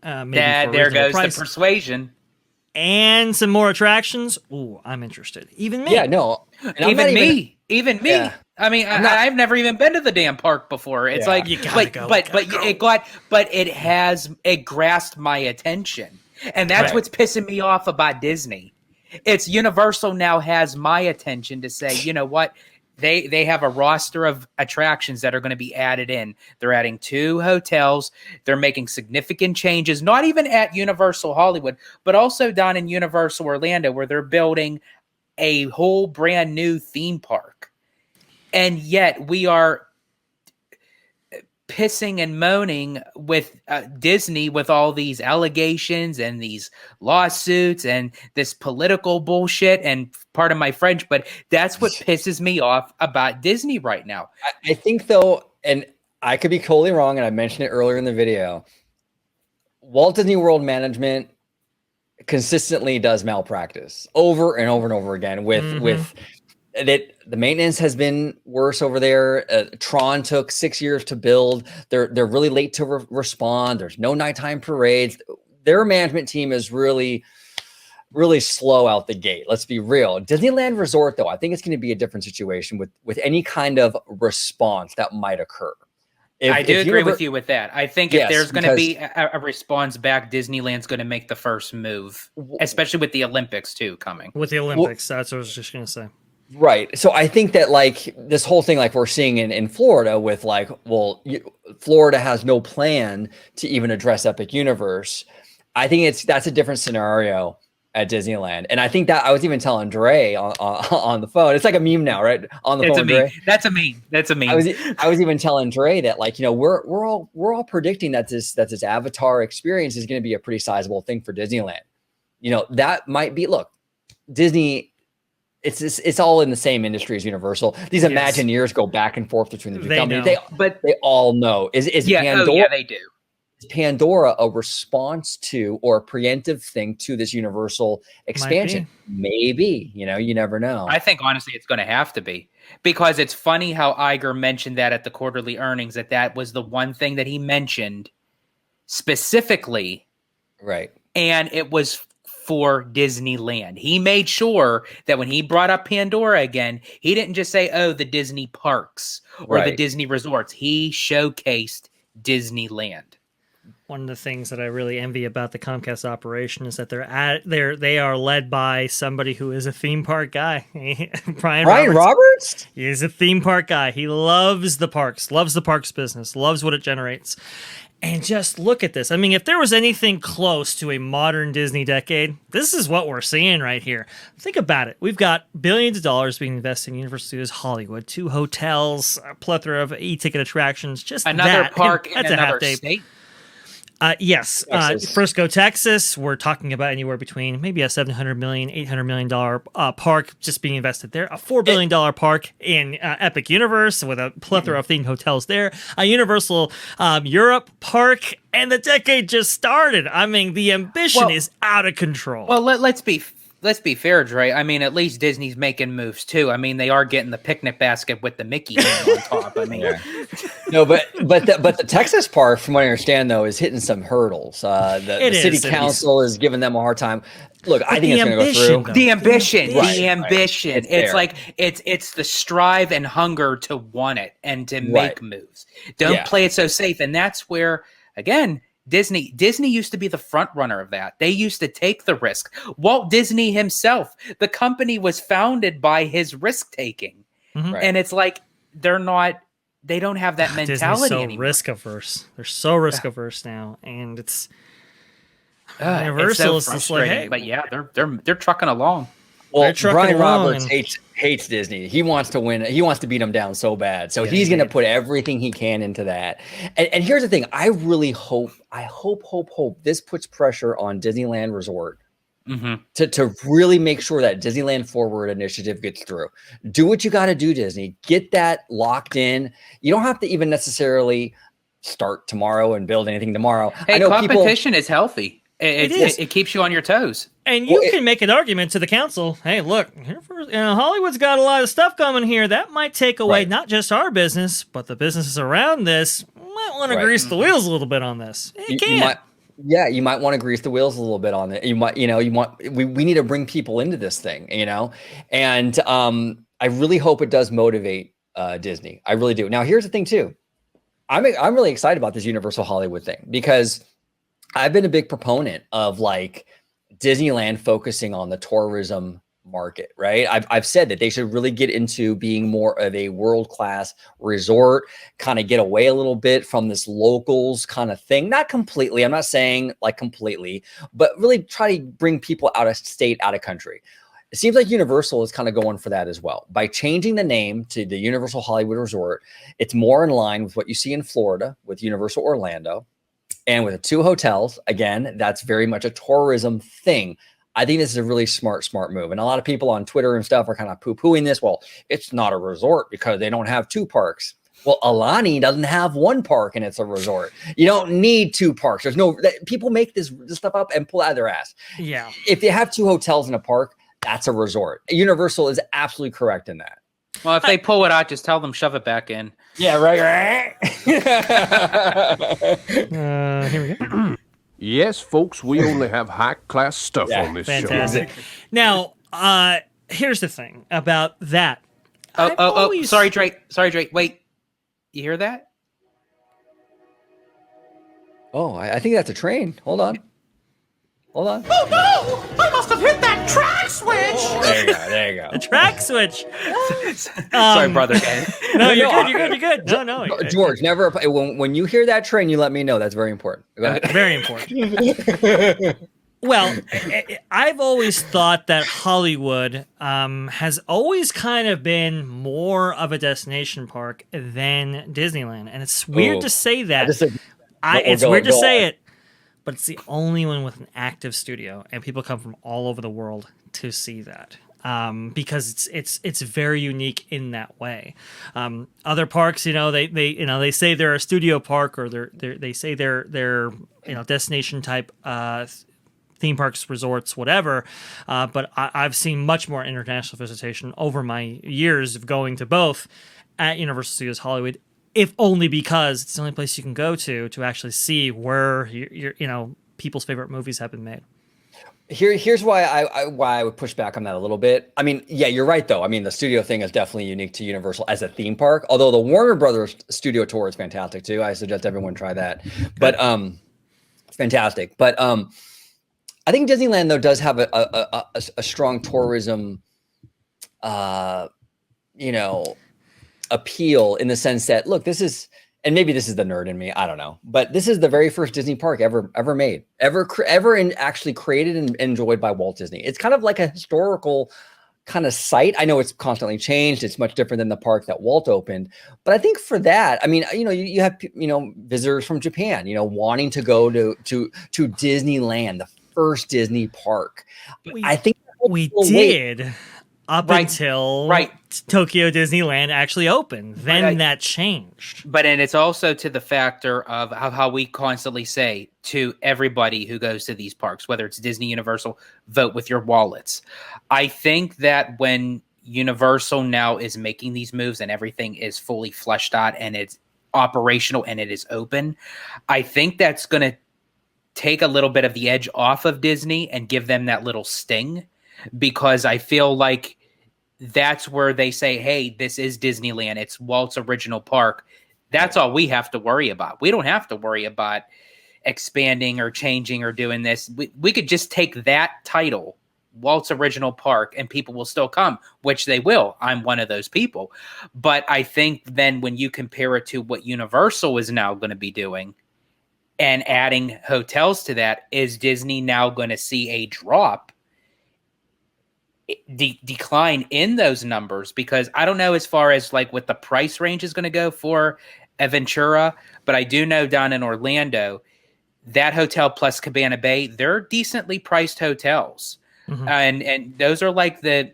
maybe there goes price, the persuasion, and some more attractions. Ooh, I'm interested. Even me. Yeah, no. Even me. Yeah. I mean, I've never even been to the damn park before. It's like, you gotta go. It grasped my attention, and that's what's pissing me off about Disney. It's Universal now has my attention to say, you know what? They have a roster of attractions that are going to be added in. They're adding 2 hotels. They're making significant changes, not even at Universal Hollywood, but also down in Universal Orlando, where they're building a whole brand new theme park. And yet we are pissing and moaning with Disney with all these allegations and these lawsuits and this political bullshit, and pardon my French, but that's what pisses me off about Disney right now. I think though, and I could be totally wrong, and I mentioned it earlier in the video, Walt Disney World management consistently does malpractice over and over and over again with that. The maintenance has been worse over there. Tron took 6 years to build. They're really late to respond. There's no nighttime parades. Their management team is really slow out the gate. Let's be real. Disneyland Resort, though, I think it's going to be a different situation with any kind of response that might occur. I do agree with you with that. I think if there's going to be a response back, Disneyland's going to make the first move, especially with the Olympics too coming. With the Olympics, that's what I was just going to say. Right. So I think that like this whole thing, like we're seeing in Florida with like, well, Florida has no plan to even address Epic Universe. I think that's a different scenario at Disneyland. And I think that I was even telling Dre on the phone. It's like a meme now, right? On the phone, Dre. That's a meme. That's a meme. I was even telling Dre that, like, you know, we're all predicting that this Avatar experience is going to be a pretty sizable thing for Disneyland. You know, that might be, look, Disney, it's all in the same industry as Universal. These Imagineers go back and forth between the two companies. They all know. Is Pandora, they do. Is Pandora a response to or a preemptive thing to this Universal expansion? Maybe. You know, you never know. I think honestly it's going to have to be, because it's funny how Iger mentioned that at the quarterly earnings, that was the one thing that he mentioned specifically. Right. And it was for Disneyland. He made sure that when he brought up Pandora again, he didn't just say, oh, the Disney parks or the Disney resorts. He showcased Disneyland. One of the things that I really envy about the Comcast operation is that they are led by somebody who is a theme park guy. Brian Roberts. He is a theme park guy. He loves the parks business, loves what it generates. And just look at this. I mean, if there was anything close to a modern Disney decade, this is what we're seeing right here. Think about it. We've got billions of dollars being invested in Universal Studios Hollywood, 2 hotels, a plethora of e-ticket attractions. Just another park in another state. Yes. Frisco, Texas. We're talking about anywhere between maybe a $700 million, $800 million park just being invested there. A $4 billion park in Epic Universe with a plethora of themed hotels there. A Universal Europe park. And the decade just started. I mean, the ambition is out of control. Well, let's be fair, Dre. I mean, at least Disney's making moves too. I mean, they are getting the picnic basket with the Mickey on top. I mean, no, but the Texas park, from what I understand, though, is hitting some hurdles. The city council is giving them a hard time. Look, I think it's going to go through. The ambition. It's like it's the strive and hunger to want it and to make moves. Don't play it so safe, and that's where again. Disney used to be the front runner of that. They used to take the risk. Walt Disney himself, the company was founded by his risk taking. And it's like they don't have that mentality Disney's so anymore. Risk averse. They're so risk averse now, and it's Universal is just like, hey, but yeah, they're trucking along. Well, Brian Roberts hates Disney. He wants to win. He wants to beat them down so bad. So he's going to put everything he can into that. And here's the thing. I really hope this puts pressure on Disneyland Resort to really make sure that Disneyland Forward initiative gets through. Do what you got to do, Disney. Get that locked in. You don't have to even necessarily start tomorrow and build anything tomorrow. Hey, competition is healthy. It keeps you on your toes. And you can make an argument to the council. Hey, look, Hollywood's got a lot of stuff coming here. That might take away not just our business, but the businesses around this. Might want to grease the wheels a little bit on this. You might want to grease the wheels a little bit on it. We need to bring people into this thing, and I really hope it does motivate Disney. I really do. Now, here's the thing too. I'm really excited about this Universal Hollywood thing because I've been a big proponent of like Disneyland focusing on the tourism market, right? I've said that they should really get into being more of a world-class resort, kind of get away a little bit from this locals kind of thing. Not completely, I'm not saying like completely, but really try to bring people out of state, out of country. It seems like Universal is kind of going for that as well. By changing the name to the Universal Hollywood Resort, it's more in line with what you see in Florida with Universal Orlando. And with the 2 hotels, again, that's very much a tourism thing. I think this is a really smart move. And a lot of people on Twitter and stuff are kind of poo-pooing this. Well, it's not a resort because they don't have 2 parks. Well, Alani doesn't have 1 park and it's a resort. You don't need 2 parks. There's no, people make this stuff up and pull out of their ass. Yeah. If they have 2 hotels in a park, that's a resort. Universal is absolutely correct in that. Well, if they pull it out, just tell them shove it back in. Yeah, right. Here we go. Yes, folks, we only have high-class stuff on this Fantastic. show. Now, here's the thing about that. Sorry, Drake. Wait, you hear that? Oh, I think that's a train. Hold on. Oh no! I must have hit that track switch! There you go. The track switch. Sorry, brother. No, you're good. No. George, never. When you hear that train, you let me know. That's very important. Go ahead. Very important. Well, I've always thought that Hollywood has always kind of been more of a destination park than Disneyland, and it's weird to say that. It's weird to say it, but it's the only one with an active studio, and people come from all over the world to see that. Because it's very unique in that way. Other parks, they say they're a studio park, or they say they're destination type theme parks, resorts, whatever. But I've seen much more international visitation over my years of going to both at Universal Studios Hollywood, if only because it's the only place you can go to actually see where people's favorite movies have been made. Here's why I would push back on that a little bit. I mean, yeah, you're right though. I mean, the studio thing is definitely unique to Universal as a theme park. Although the Warner Brothers studio tour is fantastic too. I suggest everyone try that. But it's fantastic. But I think Disneyland though does have a strong tourism, appeal in the sense that, look, this is, and maybe this is the nerd in me, I don't know, but this is the very first Disney park ever made, ever actually created and enjoyed by Walt Disney. It's kind of like a historical kind of site. I know it's constantly changed. It's much different than the park that Walt opened, but I think for that, I mean, you have visitors from Japan, wanting to go to Disneyland, the first Disney park. I think we did. Up until Tokyo Disneyland actually opened. Then that changed. But and it's also to the factor of how we constantly say to everybody who goes to these parks, whether it's Disney, Universal, vote with your wallets. I think that when Universal now is making these moves and everything is fully fleshed out and it's operational and it is open, I think that's going to take a little bit of the edge off of Disney and give them that little sting. Because I feel like that's where they say, hey, this is Disneyland. It's Walt's original park. That's all we have to worry about. We don't have to worry about expanding or changing or doing this. We could just take that title, Walt's original park, and people will still come, which they will. I'm one of those people. But I think then when you compare it to what Universal is now going to be doing and adding hotels to that, is Disney now going to see a drop? Decline in those numbers? Because I don't know as far as like what the price range is going to go for Aventura, but I do know down in Orlando, that hotel plus Cabana Bay, they're decently priced hotels. Mm-hmm. And those are like I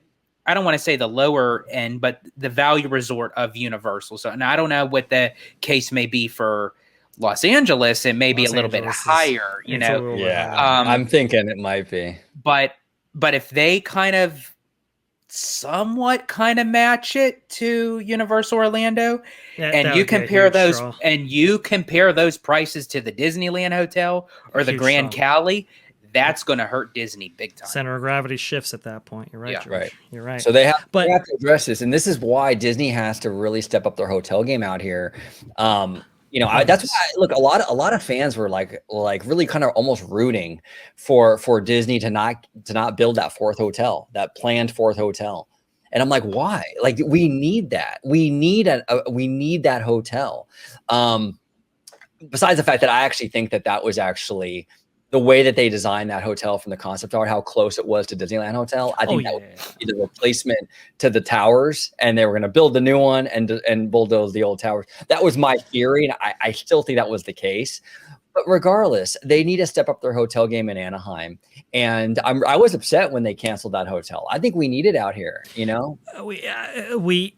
don't want to say the lower end, but the value resort of Universal. So, and I don't know what the case may be for Los Angeles. It may be a little bit higher, I'm thinking it might be. But if they somewhat match it to Universal Orlando, and you compare those prices to the Disneyland Hotel or the Grand Cali, that's going to hurt Disney big time. Center of gravity shifts at that point. You're right, George. Right. You're right. So they have to address this, and this is why Disney has to really step up their hotel game out here. That's why look, a lot of fans were like really kind of almost rooting for Disney to not build that fourth hotel, that planned fourth hotel. And I'm like, why? Like, we need that. We need that hotel. Besides the fact that I actually think that was actually the way that they designed that hotel from the concept art, how close it was to Disneyland Hotel. I think that would be the replacement to the towers, and they were going to build the new one and bulldoze the old towers. That was my theory, and I still think that was the case. But regardless, they need to step up their hotel game in Anaheim. And I was upset when they canceled that hotel. I think we need it out here, We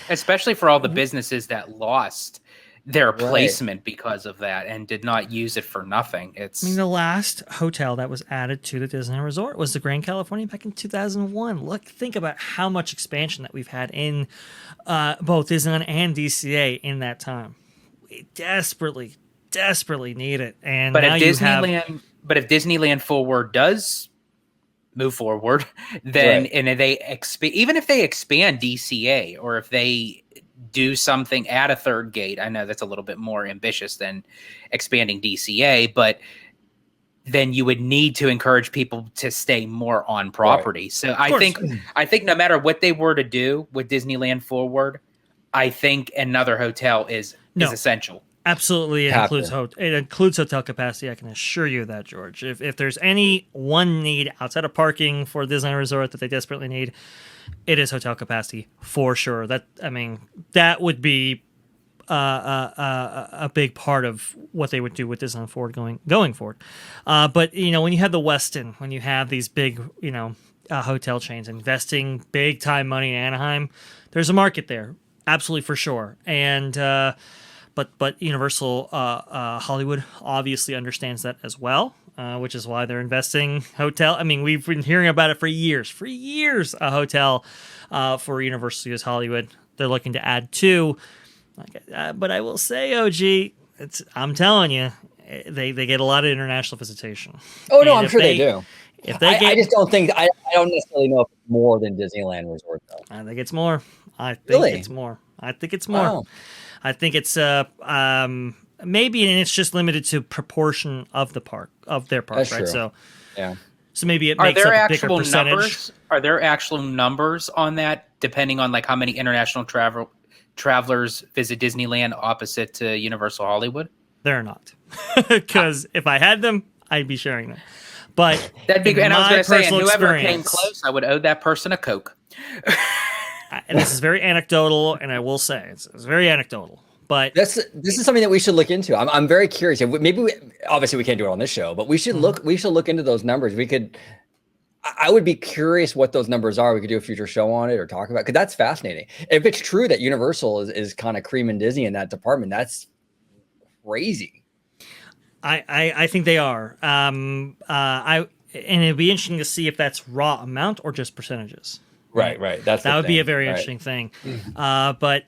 especially for all the businesses that lost their placement because of that and did not use it for nothing. The last hotel that was added to the Disneyland Resort was the Grand California back in 2001. Think about how much expansion that we've had in both Disneyland and DCA in that time. We desperately need it. And but now if Disneyland Forward does move forward, then and even if they expand DCA, or if they do something at a third gate, I know that's a little bit more ambitious than expanding DCA, but then you would need to encourage people to stay more on property. So I think no matter what they were to do with Disneyland Forward, I think another hotel is essential. Absolutely, it includes hotel capacity. I can assure you that, George. If there's any one need outside of parking for Disneyland Resort that they desperately need, it is hotel capacity for sure. That would be a big part of what they would do with Disneyland Forward going forward. But when you have the Westin, when you have these big hotel chains investing big time money in Anaheim, there's a market there, absolutely for sure. And But Universal Hollywood obviously understands that as well, which is why they're investing hotel. We've been hearing about it for years, a hotel for Universal Studios Hollywood. They're looking to add 2. But I will say, OG, I'm telling you, they get a lot of international visitation. Oh, no, I'm sure they do. I just don't think, I don't necessarily know if it's more than Disneyland Resort, though. I think it's more. I think it's more. Wow. I think it's maybe, and it's just limited to proportion of their park, That's right? True. So maybe it Are makes there up a bigger actual percentage. numbers? Are there actual numbers on that, depending on how many international travelers visit Disneyland opposite to Universal Hollywood? They're not, because if I had them, I'd be sharing them. But that'd be. And I was going to say, and whoever came experience, close, I would owe that person a Coke. And this is very anecdotal, and I will say it's very anecdotal. But this is something that we should look into. I'm very curious. Maybe obviously we can't do it on this show, but we should look. We should look into those numbers. I would be curious what those numbers are. We could do a future show on it or talk about, because that's fascinating. If it's true that Universal is kind of creaming Disney in that department, that's crazy. I think they are. And it'd be interesting to see if that's raw amount or just percentages. Right. That would be a very interesting thing. But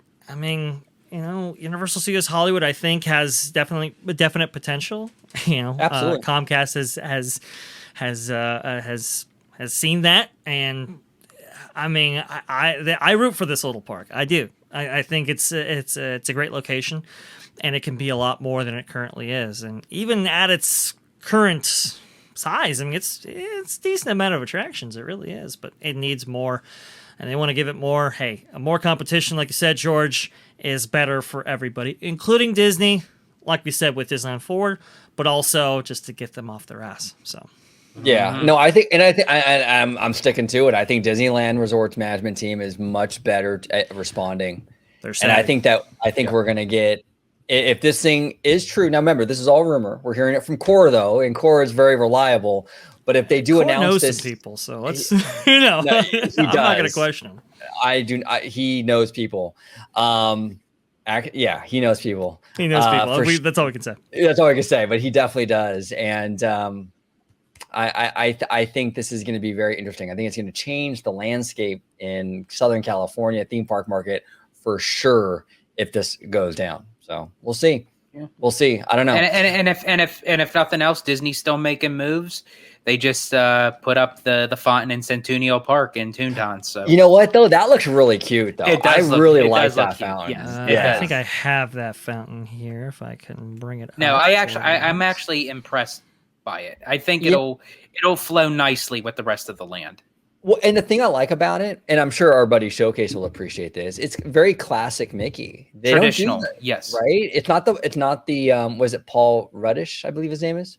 Universal Studios Hollywood, I think, has definite potential. Absolutely. Comcast has seen that, and I root for this little park. I do. I think it's a great location, and it can be a lot more than it currently is, and even at its current size, it's a decent amount of attractions. It really is, but it needs more, and they want to give it more. Hey, more competition, like you said, George, is better for everybody, including Disney, like we said with Disneyland Forward, but also just to get them off their ass. So. Yeah, no, I think I'm sticking to it. I think Disneyland Resort's management team is much better at responding, and I think we're gonna get, if this thing is true. Now, remember, this is all rumor. We're hearing it from Core, though, and Core is very reliable. But if they do announce this, some people, so let's I'm not going to question him. I do. He knows people. He knows people. He knows people. That's all we can say. That's all I can say. But he definitely does, and I think this is going to be very interesting. I think it's going to change the landscape in Southern California theme park market for sure if this goes down. So we'll see. We'll see. I don't know. And if nothing else, Disney's still making moves. They just put up the fountain in Centennial Park in Toontown. So You know what though? That looks really cute though. I really like that fountain. Yes, I think I have that fountain here. If I can bring it. No, up I'm actually impressed by it. I think it'll flow nicely with the rest of the land. Well, and the thing I like about it, and I'm sure our buddy Showcase will appreciate this, it's very classic Mickey. They Traditional, don't do that, yes. right? It's not the was it Paul Ruddish, I believe his name is.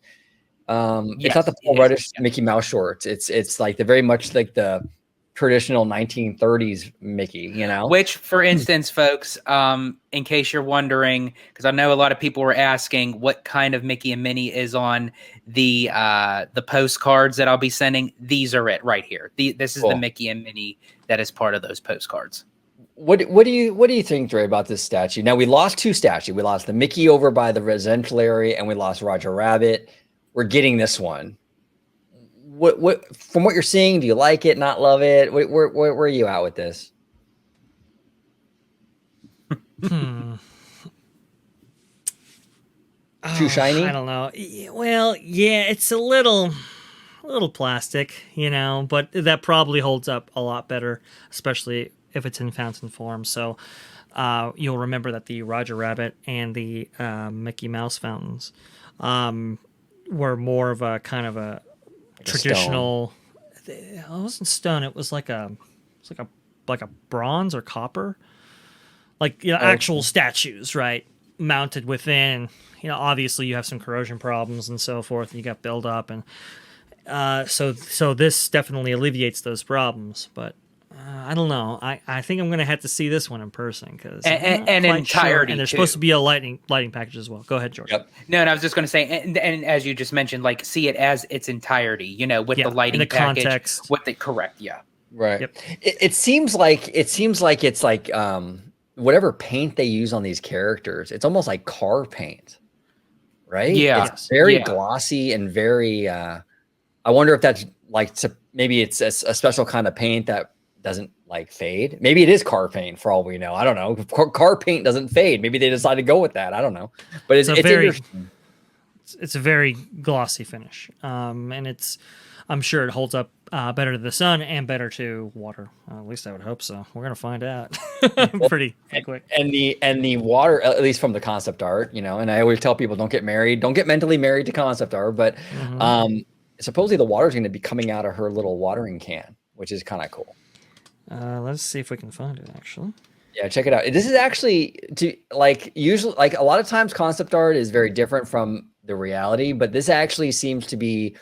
It's not the Paul Ruddish Mickey Mouse shorts. It's like the very much like the traditional 1930s Mickey, you know. Which, for instance, folks, in case you're wondering, because I know a lot of people were asking what kind of Mickey and Minnie is on the postcards that I'll be sending. These are it right here. This is the Mickey and Minnie that is part of those postcards. What do you think, Dre, about this statue? Now we lost two statues. We lost the Mickey over by the residential area, and we lost Roger Rabbit. We're getting this one. What from what you're seeing, do you like it, not love it? Where are you at with this? Too shiny? I don't know. Well, yeah, it's a little plastic, you know, but that probably holds up a lot better, especially if it's in fountain form. So you'll remember that the Roger Rabbit and the Mickey Mouse fountains were more of a kind of a traditional. It wasn't stone. It was like a bronze or copper, like actual statues, right? Mounted within. You know, obviously you have some corrosion problems and so forth. And you got buildup, and so this definitely alleviates those problems. But I don't know. I think I'm gonna have to see this one in person because and entirety. And there's supposed to be a lighting package as well. Go ahead, George. Yep. No, and I was just going to say, and as you just mentioned, like see it as its entirety. You know, with the lighting in the package, context. with the correct, yeah, right. Yep. It seems like it's like whatever paint they use on these characters. It's almost like car paint, right? Yeah, it's very glossy and very. I wonder if that's like maybe it's a special kind of paint that doesn't like fade. Maybe it is car paint for all we know. I don't know. Car paint doesn't fade. Maybe they decided to go with that. I don't know. But it's very interesting. It's a very glossy finish, and I'm sure it holds up better to the sun and better to water. At least I would hope so. We're gonna find out pretty quick. And the water, at least from the concept art, you know. And I always tell people, don't get mentally married to concept art. But supposedly the water is going to be coming out of her little watering can, which is kind of cool. Let's see if we can find it, actually. Yeah, check it out. This is actually usually a lot of times concept art is very different from the reality, but this actually seems to be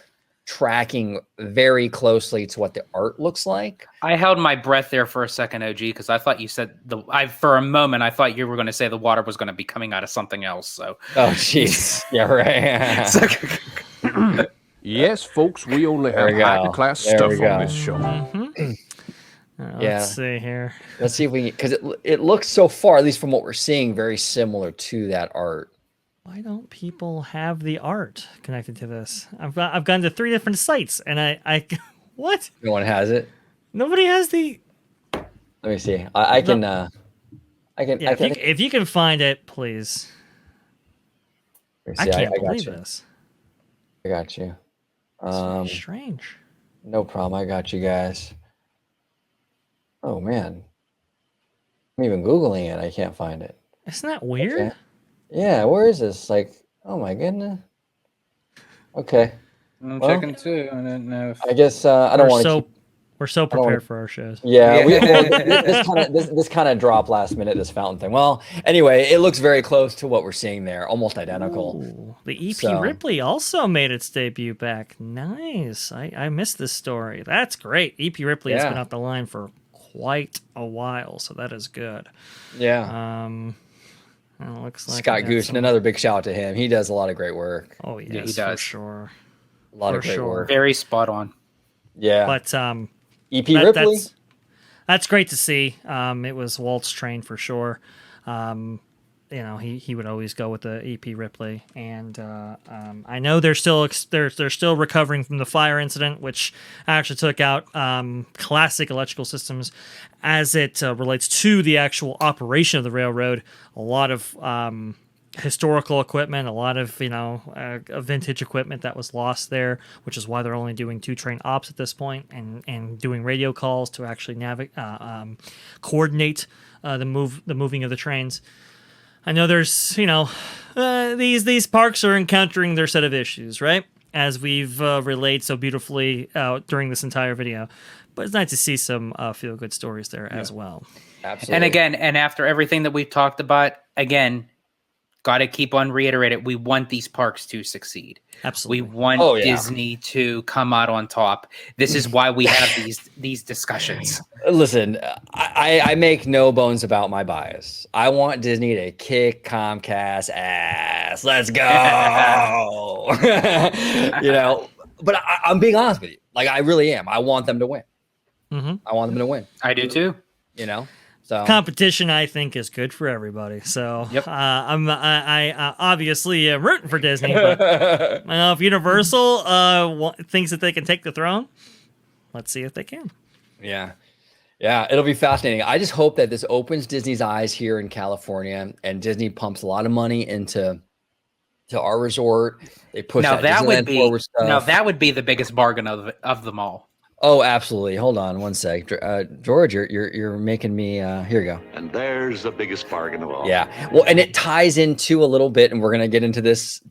tracking very closely to what the art looks like. I held my breath there for a second, OG, because I thought you said for a moment I thought you were going to say the water was going to be coming out of something else. So jeez, yeah, right. Yes, folks, we only have high-class stuff on this show. Let's see here. Let's see if we because it looks so far, at least from what we're seeing, very similar to that art. Why don't people have the art connected to this? I've gone to 3 different sites, and I what? No one has it. Nobody has the. Let me see. I can. Yeah, if you can find it, please. I can't believe this. I got you. It's strange. No problem. I got you guys. Oh man, I'm even Googling it. I can't find it. Isn't that weird? Okay. Yeah, where is this? Like, oh my goodness. Okay. I'm checking too. I don't know. If... I guess I don't want to. We're so prepared for our shows. Yeah, this kind of dropped last minute. This fountain thing. Well, anyway, it looks very close to what we're seeing there, almost identical. Ooh, the EP Ripley also made its debut back. Nice. I missed this story. That's great. EP Ripley has been off the line for quite a while, so that is good. Yeah. It looks like Scott Goosen, another big shout out to him. He does a lot of great work. Oh yes, he does for sure. A lot of great work. Very spot on. Yeah. But EP Ripley. That's great to see. It was Walt's train for sure. He would always go with the EP Ripley, and I know they're still recovering from the fire incident, which actually took out classic electrical systems as it relates to the actual operation of the railroad. A lot of historical equipment, a lot of vintage equipment that was lost there, which is why they're only doing 2 train ops at this point, and doing radio calls to actually coordinate the moving of the trains. I know there's these parks are encountering their set of issues, right? As we've relayed so beautifully during this entire video, but it's nice to see some feel good stories there as well. Absolutely. And again, and after everything that we've talked about, again, got to keep on reiterating, we want these parks to succeed. Absolutely. We want Disney to come out on top. This is why we have these discussions. Listen, I make no bones about my bias. I want Disney to kick Comcast ass. Let's go. But I'm being honest with you. Like, I really am. I want them to win. Mm-hmm. I want them to win. I do too. So competition, I think, is good for everybody. So I obviously am rooting for Disney, but if Universal thinks that they can take the throne, let's see if they can. Yeah, it'll be fascinating. I just hope that this opens Disney's eyes here in California, and Disney pumps a lot of money into our resort. They push that would be forward stuff. Now that would be the biggest bargain of them all. Oh, absolutely. Hold on one sec. George, you're making me here you go. And there's the biggest bargain of all. Yeah. Well, and it ties into a little bit, and we're gonna get into this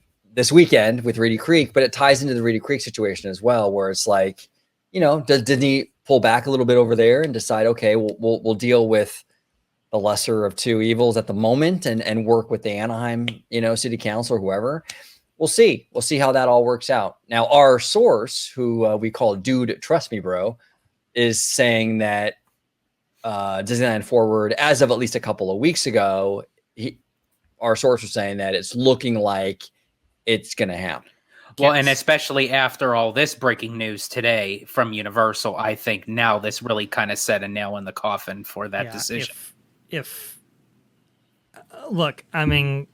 weekend with Reedy Creek, but it ties into the Reedy Creek situation as well, where it's like, does Disney pull back a little bit over there and decide, okay, we'll deal with the lesser of 2 evils at the moment and work with the Anaheim, city council or whoever. We'll see how that all works out. Now, our source, who we call Dude Trust Me Bro, is saying that Disneyland Forward, as of at least a couple of weeks ago, our source was saying that it's looking like it's going to happen. Well, and especially after all this breaking news today from Universal, I think now this really kind of set a nail in the coffin for that decision. Look, I mean,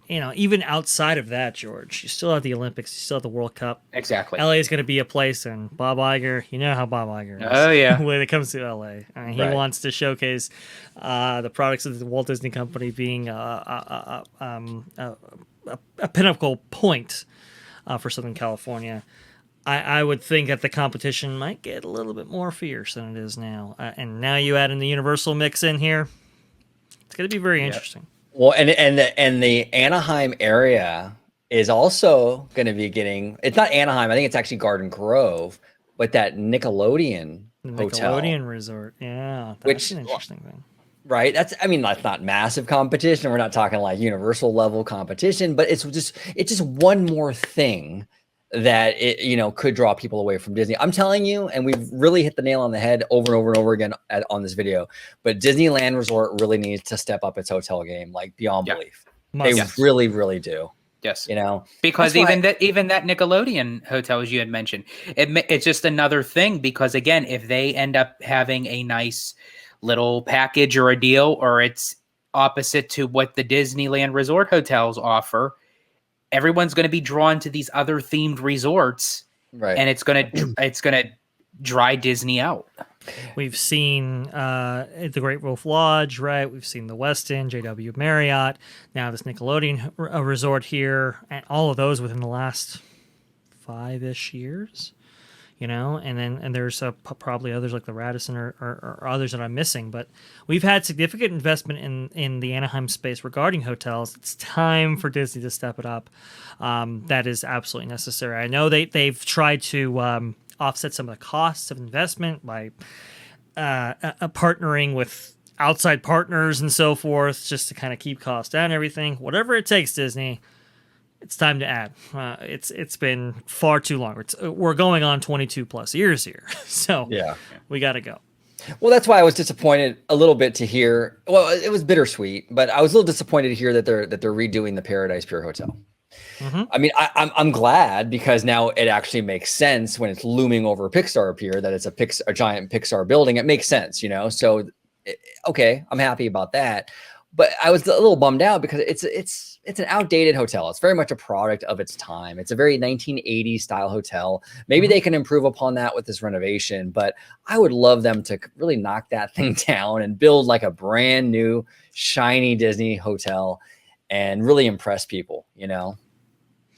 even outside of that, George, you still have the Olympics, you still have the World Cup. Exactly. LA is going to be a place, and Bob Iger, you know how Bob Iger is. Oh, yeah. When it comes to LA. He wants to showcase the products of the Walt Disney Company being a pinnacle point for Southern California. I would think that the competition might get a little bit more fierce than it is now. And now you add in the Universal mix in here, it's going to be very interesting. Well, and the Anaheim area is also going to be getting. It's not Anaheim. I think it's actually Garden Grove, but that Nickelodeon hotel, Nickelodeon resort. Yeah, that's an interesting thing. Right. That's not massive competition. We're not talking like Universal level competition, but it's just one more thing that it could draw people away from Disney. I'm telling you, and we've really hit the nail on the head over and over and over again on this video, but Disneyland Resort really needs to step up its hotel game like beyond belief. They really, really do. Yes. Because even that Nickelodeon hotel, as you had mentioned, it's just another thing, because again, if they end up having a nice little package or a deal, or it's opposite to what the Disneyland Resort hotels offer, everyone's going to be drawn to these other themed resorts, right? And it's going to dry Disney out. We've seen the Great Wolf Lodge, right? We've seen the Westin, JW Marriott, now this Nickelodeon resort here, and all of those within the last 5-ish years. And there's probably others like the Radisson or others that I'm missing, but we've had significant investment in the Anaheim space regarding hotels. It's time for Disney to step it up. That is absolutely necessary. I know they've tried to offset some of the costs of investment by partnering with outside partners and so forth, just to kind of keep costs down and everything. Whatever it takes, Disney. It's time to add. It's been far too long. We're going on 22 plus years here, so we got to go. Well, that's why I was disappointed a little bit to hear. Well, it was bittersweet, but I was a little disappointed to hear that they're redoing the Paradise Pier Hotel. Mm-hmm. I mean, I'm glad, because now it actually makes sense when it's looming over Pixar Pier that it's a giant Pixar building. It makes sense, So, okay, I'm happy about that. But I was a little bummed out because it's an outdated hotel. It's very much a product of its time. It's a very 1980s style hotel. Maybe they can improve upon that with this renovation, but I would love them to really knock that thing down and build like a brand new shiny Disney hotel. and really impress people.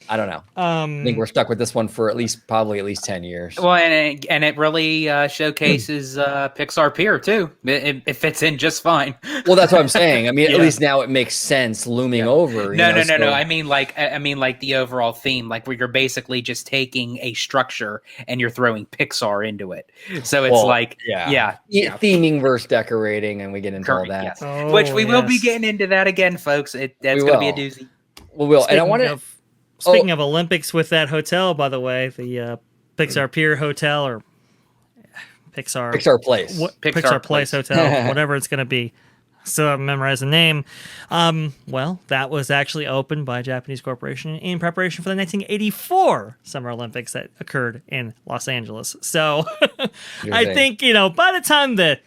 I don't know. I think we're stuck with this one for probably at least 10 years. Well, and it really showcases Pixar Pier too. It fits in just fine. Well, that's what I'm saying. I mean, Yeah. at least now it makes sense looming over. No. I mean like the overall theme, like where you're basically just taking a structure and you're throwing Pixar into it. So it's theming versus decorating, and we get into all that. Yes. Oh, Which we will be yes. getting into that again, folks. That's going to be a doozy. We will. And I want to. Speaking of Olympics with that hotel, by the way, the Pixar Pier Hotel or Pixar Place. Pixar Place Hotel, whatever it's going to be. Still haven't memorized the name. Well, that was actually opened by a Japanese corporation in preparation for the 1984 Summer Olympics that occurred in Los Angeles. So I think, by the time the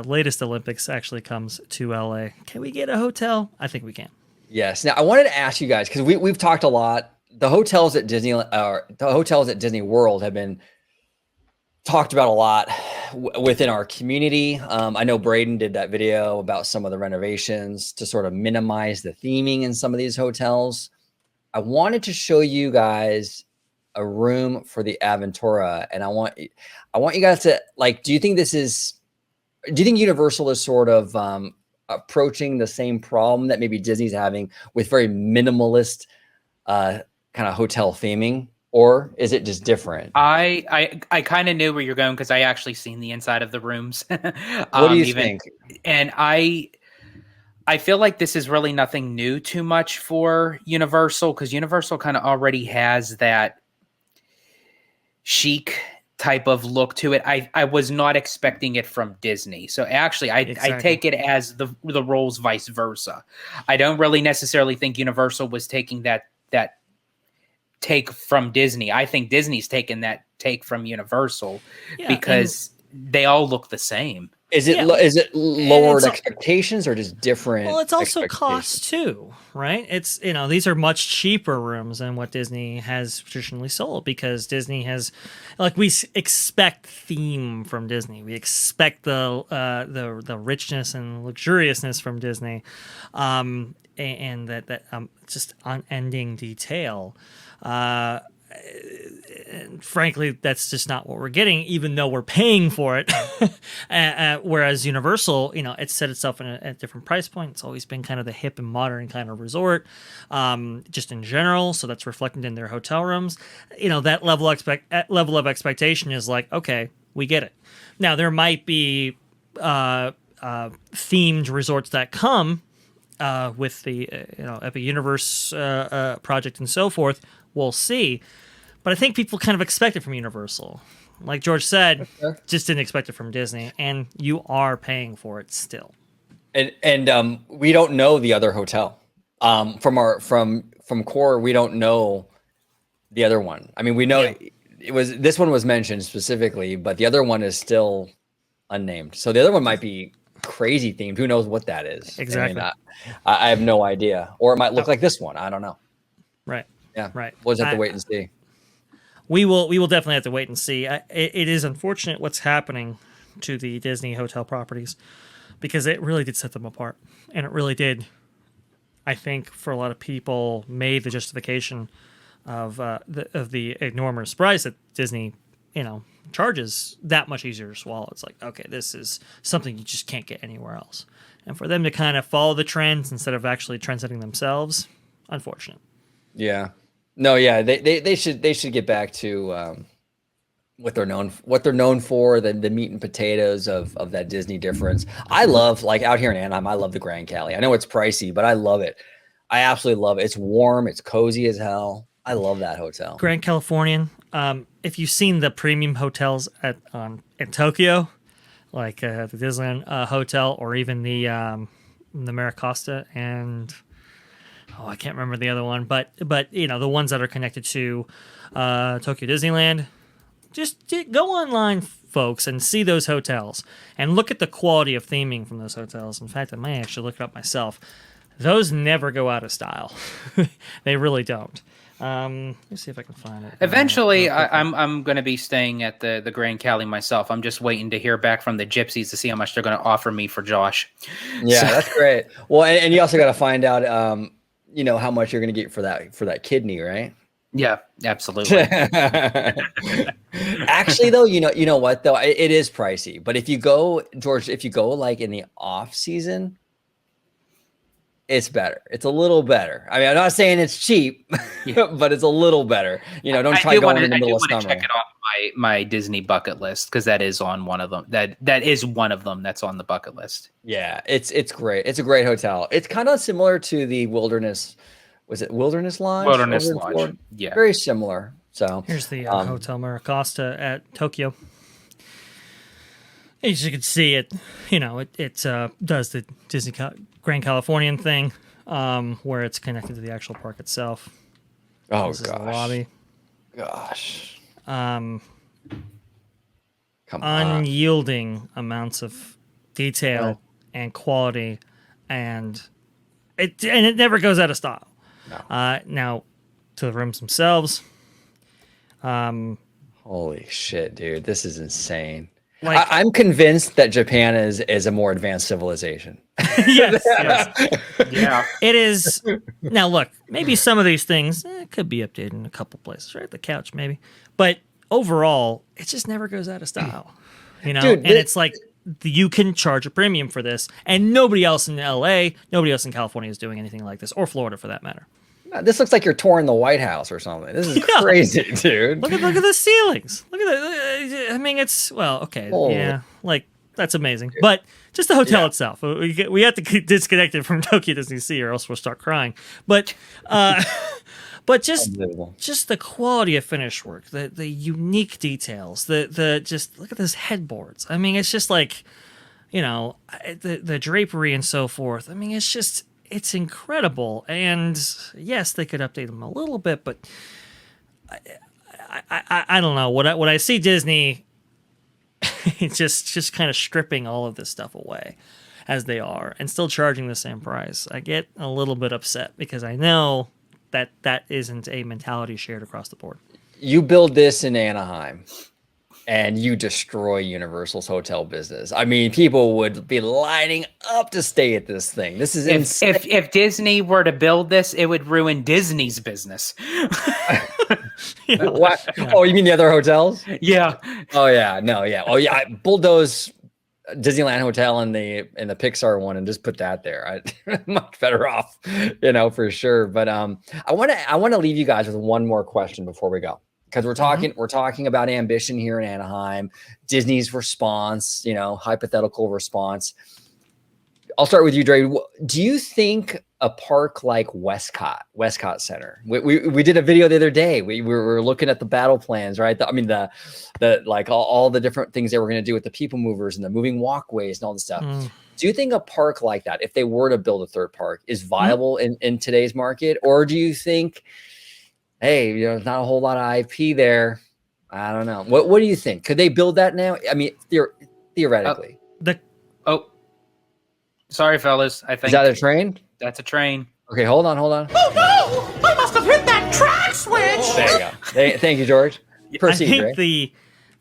latest Olympics actually comes to LA, can we get a hotel? I think we can. Yes. Now I wanted to ask you guys, because we've talked a lot. The hotels at Disney World have been talked about a lot within our community. I know Braden did that video about some of the renovations to sort of minimize the theming in some of these hotels. I wanted to show you guys a room for the Aventura, and I want you guys to do you think Universal is sort of approaching the same problem that maybe Disney's having with very minimalist kind of hotel theming, or is it just different? I kind of knew where you're going because I actually seen the inside of the rooms. What do you think? And I feel like this is really nothing new too much for Universal, because Universal kind of already has that chic type of look to it. I was not expecting it from Disney. So actually I take it as the roles vice versa. I don't really necessarily think Universal was taking that take from Disney. I think Disney's taken that take from Universal because they all look the same. Is it lowered expectations or just different? Well, it's also cost too, right? It's these are much cheaper rooms than what Disney has traditionally sold, because Disney has, we expect theme from Disney. We expect the richness and luxuriousness from Disney, and that just unending detail. And frankly, that's just not what we're getting, even though we're paying for it. Whereas Universal, it's set itself in a different price point. It's always been kind of the hip and modern kind of resort, just in general. So that's reflected in their hotel rooms. That level of expectation is like, okay, we get it. Now there might be themed resorts that come with the Epic Universe project and so forth. We'll see. But I think people kind of expect it from Universal. Like George said, just didn't expect it from Disney, and you are paying for it still. And we don't know the other hotel. From Core, we don't know the other one. I mean, we know this one was mentioned specifically, but the other one is still unnamed. So the other one might be crazy themed. Who knows what that is? Exactly. I mean, I have no idea. Or it might look like this one. I don't know. Right. Yeah. Right. We'll just have to wait and see. We will definitely have to wait and see. It is unfortunate what's happening to the Disney hotel properties, because it really did set them apart, and it really did. I think for a lot of people, made the justification of the enormous price that Disney, charges that much easier to swallow. It's like, okay, this is something you just can't get anywhere else, and for them to kind of follow the trends instead of actually trendsetting themselves, unfortunate. Yeah. No, yeah, they should get back to what they're known for, the meat and potatoes of that Disney difference. I love, out here in Anaheim, I love the Grand Cali. I know it's pricey, but I love it. I absolutely love it. It's warm, it's cozy as hell. I love that hotel. Grand Californian. If you've seen the premium hotels in Tokyo, like the Disneyland Hotel, or even the Maricosta and I can't remember the other one, but the ones that are connected to Tokyo Disneyland, just go online, folks, and see those hotels and look at the quality of theming from those hotels. In fact, I might actually look it up myself. Those never go out of style. They really don't. Let me see if I can find it. Eventually, I'm going to be staying at the Grand Cali myself. I'm just waiting to hear back from the Gypsies to see how much they're going to offer me for Josh. Yeah, So- that's great. Well, and you also got to find out, how much you're going to get for that kidney, right? Yeah, absolutely. Actually, though, you know what though, it is pricey. But if you go, George, like in the off season, it's better. It's a little better. I mean, I'm not saying it's cheap, but it's a little better. Don't try going in the middle of summer. Check it off my Disney bucket list because that is on one of them. That is one of them that's on the bucket list. Yeah, it's great. It's a great hotel. It's kind of similar to the Wilderness. Was it Wilderness Lodge? Wilderness Lodge. Yeah, very similar. So here's the Hotel Miracosta at Tokyo. As you can see, it does the Disney Grand Californian thing, where it's connected to the actual park itself. Oh, this is the lobby. Gosh. Come on. Unyielding amounts of detail and quality, and it never goes out of style. No. Now, to the rooms themselves. Holy shit, dude! This is insane. Like, I'm convinced that Japan is a more advanced civilization. yes. Yeah. It is. Now, look, maybe some of these things could be updated in a couple places, right? The couch, maybe. But overall, it just never goes out of style. Dude, and it's like you can charge a premium for this, and nobody else in LA, nobody else in California is doing anything like this, or Florida for that matter. This looks like you're touring the White House or something. This is crazy, dude. Look at the ceilings. Look at that. I mean, it's okay. Holy. Yeah, like that's amazing. But just the hotel itself, we have to disconnect it from Tokyo Disney Sea, or else we'll start crying. But just the quality of finish work, the unique details, the just look at those headboards. I mean, it's just like, the drapery and so forth. I mean, it's incredible. And yes, they could update them a little bit, but I don't know. What I see Disney it's just kind of stripping all of this stuff away as they are and still charging the same price. I get a little bit upset because I know that isn't a mentality shared across the board. You build this in Anaheim and you destroy Universal's hotel business. I mean, people would be lining up to stay at this thing. This is insane. If Disney were to build this, it would ruin Disney's business. What? Oh, you mean the other hotels? Yeah. Oh yeah. No. Yeah. Oh yeah. Bulldoze Disneyland Hotel and the Pixar one and just put that there. I'm much better off, for sure. But I want to leave you guys with one more question before we go. Because we're talking about ambition here in Anaheim, Disney's response, hypothetical response. I'll start with you, Dre. Do you think a park like Westcott Center? We did a video the other day. We were looking at the battle plans, right? The like all the different things they were going to do with the people movers and the moving walkways and all this stuff. Do you think a park like that, if they were to build a third park, is viable in today's market, or do you think, hey, there's not a whole lot of IP there? I don't know. What do you think? Could they build that now? I mean, theoretically. Sorry, fellas. I think is that a train? That's a train. Okay, hold on. Oh no! I must have hit that track switch. There you go. Thank you, George. Proceed, I think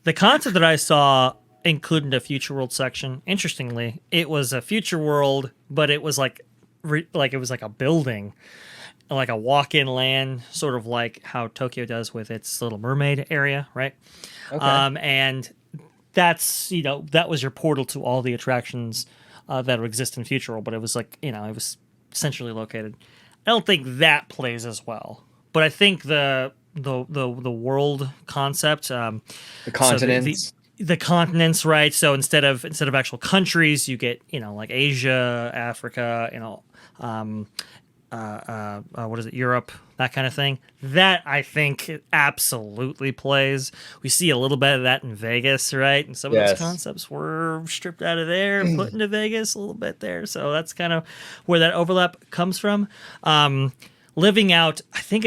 the concept that I saw included a Future World section. Interestingly, it was a Future World, but it was like it was like a building, like a walk-in land, sort of like how Tokyo does with its Little Mermaid area, right? Okay. And that's that was your portal to all the attractions that exist in Future World, but it was like it was centrally located. I don't think that plays as well, but I think the world concept, the continents. So the continents, right? So instead of actual countries, you get like Asia, Africa, what is it, Europe, that kind of thing. That I think absolutely plays. We see a little bit of that in Vegas, right? And some of those concepts were stripped out of there and put into Vegas a little bit there. So that's kind of where that overlap comes from. Living out, I think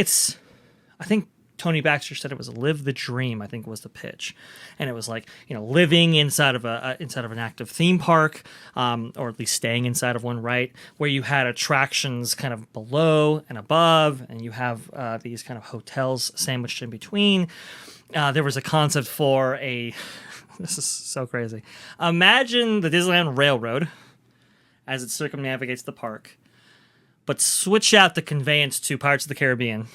Tony Baxter said it was live the dream, I think was the pitch. And it was like, living inside of an active theme park, or at least staying inside of one, right? Where you had attractions kind of below and above, and you have these kind of hotels sandwiched in between. There was a concept for this is so crazy. Imagine the Disneyland Railroad as it circumnavigates the park, but switch out the conveyance to Pirates of the Caribbean.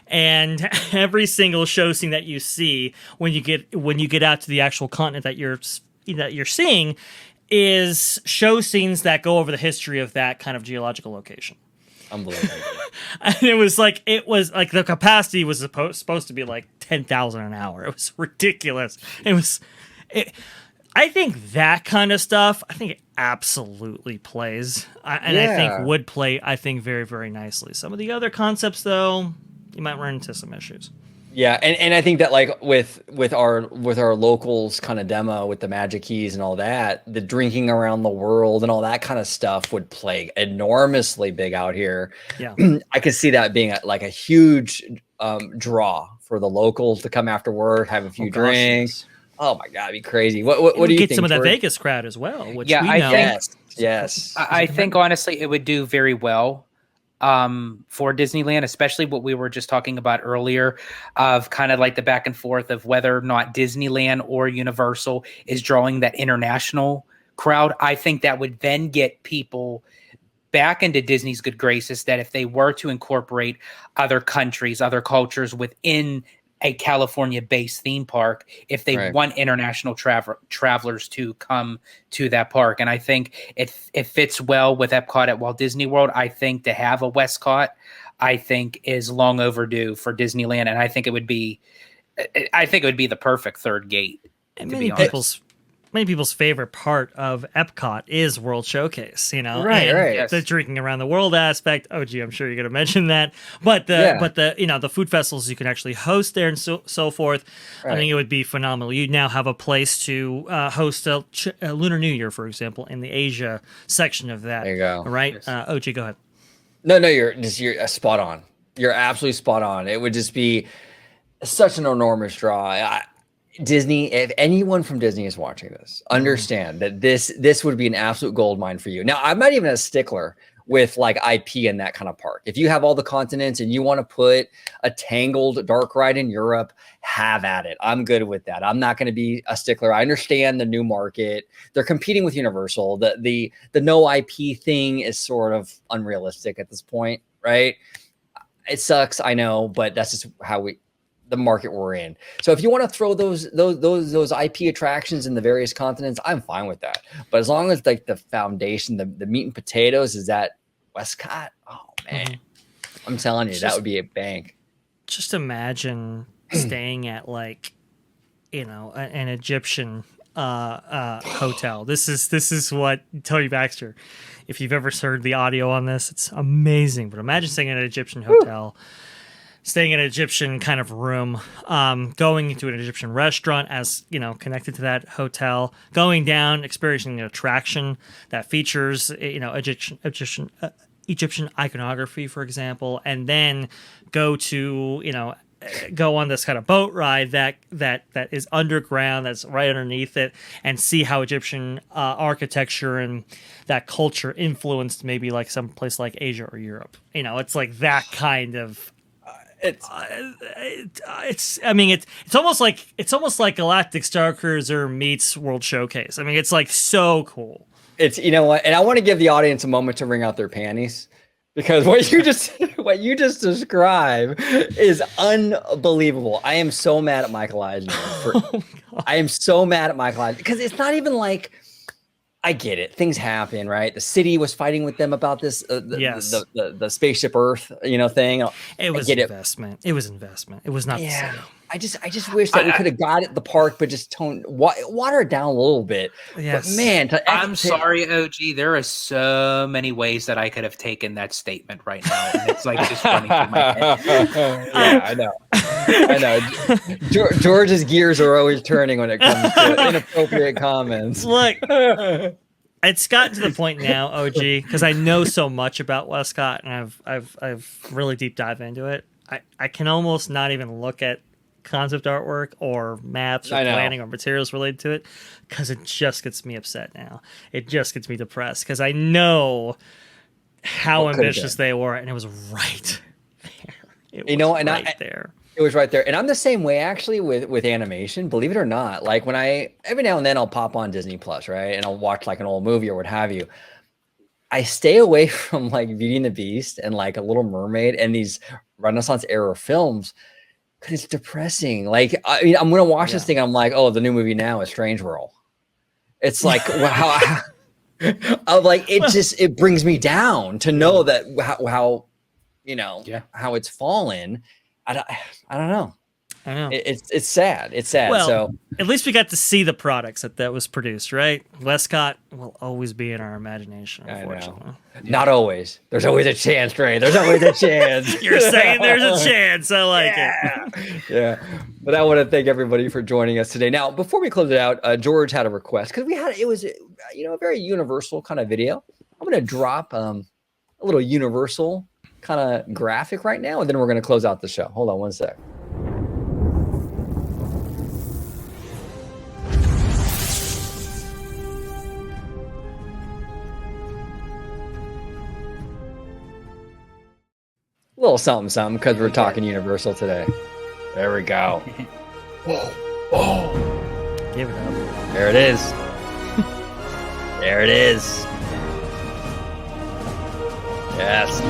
And every single show scene that you see when you get out to the actual continent that you're seeing is show scenes that go over the history of that kind of geological location. Unbelievable. And it was like the capacity was supposed to be like 10,000 an hour. It was ridiculous. I think that kind of stuff, it absolutely plays. I think would play, very, very nicely. Some of the other concepts, though, you might run into some issues. Yeah, and I think that like with our locals kind of demo with the magic keys and all that, the drinking around the world and all that kind of stuff would play enormously big out here. Yeah, I could see that being a huge draw for the locals to come after work, have a few drinks. Yes. Oh my God, it'd be crazy. What do you think? Get some of that Vegas crowd as well, which we know. Yes. I think honestly it would do very well for Disneyland, especially what we were just talking about earlier of kind of like the back and forth of whether or not Disneyland or Universal is drawing that international crowd. I think that would then get people back into Disney's good graces, that if they were to incorporate other countries, other cultures within a California-based theme park, if they want international travelers to come to that park. And I think it fits well with Epcot at Walt Disney World. I think to have a Westcott, I think is long overdue for Disneyland. And I think it would be the perfect third gate. And many people's favorite part of Epcot is World Showcase, right. The drinking around the world aspect. Oh, gee, I'm sure you're going to mention that. But the food festivals you can actually host there and so forth. Right. I think it would be phenomenal. You now have a place to host a Lunar New Year, for example, in the Asia section of that. There you go. Right? Yes. OG, go ahead. No, you're spot on. You're absolutely spot on. It would just be such an enormous draw. Disney, if anyone from Disney is watching this, understand that this would be an absolute gold mine for you. Now, I'm not even a stickler with like IP in that kind of park. If you have all the continents and you want to put a Tangled dark ride in Europe, have at it. I'm good with that. I'm not going to be a stickler. I understand the new market. They're competing with Universal. The no IP thing is sort of unrealistic at this point, right? It sucks, I know, but that's just how the market we're in. So if you want to throw those IP attractions in the various continents, I'm fine with that. But as long as like the foundation, the meat and potatoes is that Westcott, oh man, I'm telling you, that would be a bank. Just imagine staying at like, an Egyptian hotel. This is what Tony Baxter, if you've ever heard the audio on this, it's amazing. But imagine staying in an Egyptian hotel. Staying in an Egyptian kind of room, going into an Egyptian restaurant as, connected to that hotel, going down, experiencing an attraction that features, Egyptian iconography, for example, and then go on this kind of boat ride that is underground, that's right underneath it, and see how Egyptian architecture and that culture influenced maybe like some place like Asia or Europe. It's like that kind of. It's almost like Galactic Star Cruiser meets World Showcase. It's like so cool. It's and I want to give the audience a moment to wring out their panties, because what you just described is unbelievable. I am so mad at Michael Eisner. I am so mad at Michael Eisner because it's not even like. I get it. Things happen, right? The city was fighting with them about this, the Spaceship Earth, thing. It was investment. It was investment. It was not. Yeah. I just wish that we could have got it the park, but just water it down a little bit. Yes. But man, I'm sorry, OG. There are so many ways that I could have taken that statement right now, and it's like just running through my head. Yeah, I know. George's gears are always turning when it comes to inappropriate comments. Look, it's gotten to the point now, OG, because I know so much about Westcott, and I've really deep dive into it. I can almost not even look at concept artwork or maps or I know. planning or materials related to it because it just gets me upset now. It just gets me depressed because I know how What could've ambitious been. they were, and it was right there. It You know, was and right there. It was right there. And I'm the same way actually with animation, believe it or not. Like when every now and then I'll pop on Disney Plus, right? And I'll watch like an old movie or what have you. I stay away from like Beauty and the Beast and like a Little Mermaid and these Renaissance era films because it's depressing. Like, I mean, I'm gonna watch this thing. I'm like, oh, the new movie now is Strange World. It's like, wow. I'm like, it brings me down to know that how how it's fallen. I don't know. I know. It's sad. It's sad. Well, So at least we got to see the products that was produced, right? Westcott will always be in our imagination, unfortunately. not always. There's always a chance, Trey. There's always a chance. You're saying there's a chance. I like it. Yeah. But I want to thank everybody for joining us today. Now, before we close it out, George had a request because it was a very universal kind of video. I'm going to drop a little universal kind of graphic right now, and then we're going to close out the show. Hold on one sec. A little something because we're talking Universal today. There we go. Give it up. There it is. There it is. Yes.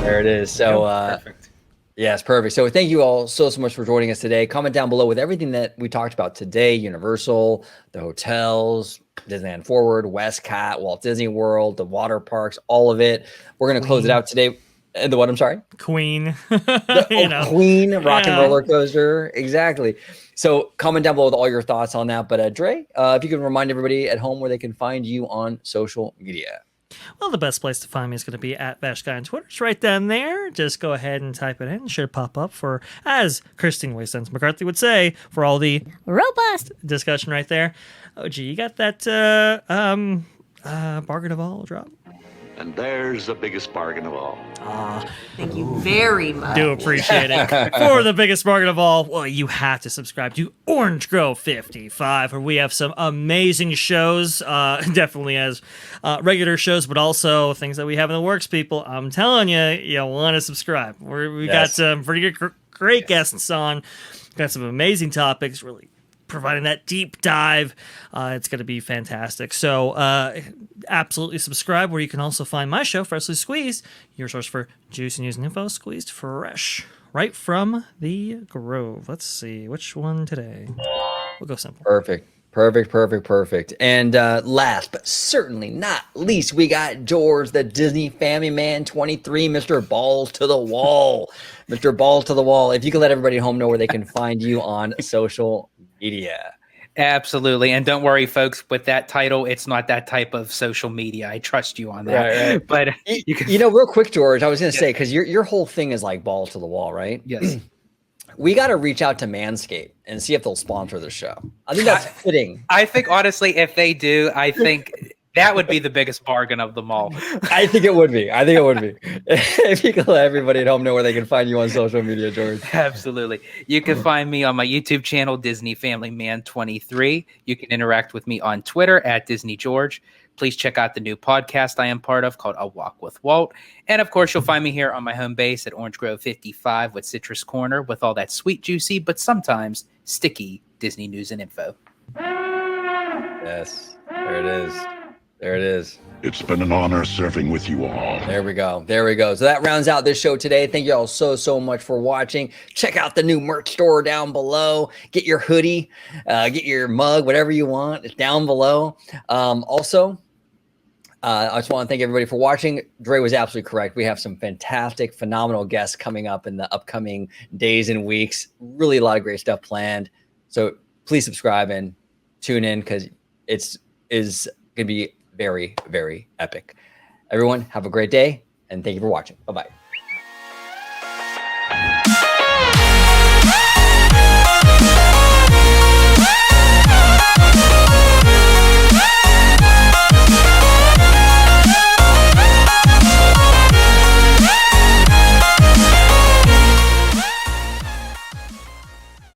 There it is. So, Perfect. yes, perfect. So thank you all so much for joining us today. Comment down below with everything that we talked about today. Universal, the hotels, Disneyland Forward, Westcott, Walt Disney World, the water parks, all of it. We're going to close it out today. The what? I'm sorry? Queen. Queen rock and roller coaster. Exactly. So comment down below with all your thoughts on that. But Dre, if you can remind everybody at home where they can find you on social media. Well, the best place to find me is going to be at Vashguy on Twitter. It's right down there. Just go ahead and type it in. It should pop up for, as Christine Waysense McCarthy would say, for all the robust discussion right there. Oh, gee, you got that bargain of all drop? And there's the biggest bargain of all. Thank you very much. Do appreciate it. For the biggest bargain of all, well, you have to subscribe to Orange Grove 55, where we have some amazing shows, definitely as regular shows, but also things that we have in the works, people. I'm telling you, you want to subscribe. We got some pretty great guests on, got some amazing topics, really providing that deep dive. It's going to be fantastic. So absolutely subscribe, where you can also find my show, Freshly Squeezed, your source for juicy news and info, squeezed fresh right from the Grove. Let's see, which one today? We'll go simple. Perfect. And last but certainly not least, we got George, the Disney Family Man 23, Mr. Balls to the Wall. Mr. Balls to the Wall. If you can let everybody at home know where they can find you on social media. Absolutely. And don't worry, folks, with that title, it's not that type of social media. I trust you on that. Right. But real quick, George, I was going to say, because your whole thing is like balls to the wall, right? Yes. We got to reach out to Manscaped and see if they'll sponsor the show. I think that's fitting. I think, honestly, if they do, I think that would be the biggest bargain of them all. I think it would be. If you can let everybody at home know where they can find you on social media, George. Absolutely. You can find me on my YouTube channel, Disney Family Man 23. You can interact with me on Twitter at Disney George. Please check out the new podcast I am part of called A Walk with Walt. And of course, you'll find me here on my home base at Orange Grove 55 with Citrus Corner with all that sweet, juicy, but sometimes sticky Disney news and info. Yes, there it is. It's been an honor serving with you all. There we go. So that rounds out this show today. Thank you all so much for watching. Check out the new merch store down below. Get your hoodie, get your mug, whatever you want. It's down below. Also, I just want to thank everybody for watching. Dre was absolutely correct. We have some fantastic, phenomenal guests coming up in the upcoming days and weeks. Really a lot of great stuff planned. So please subscribe and tune in because it's going to be very, very epic. Everyone, have a great day, and thank you for watching. Bye-bye.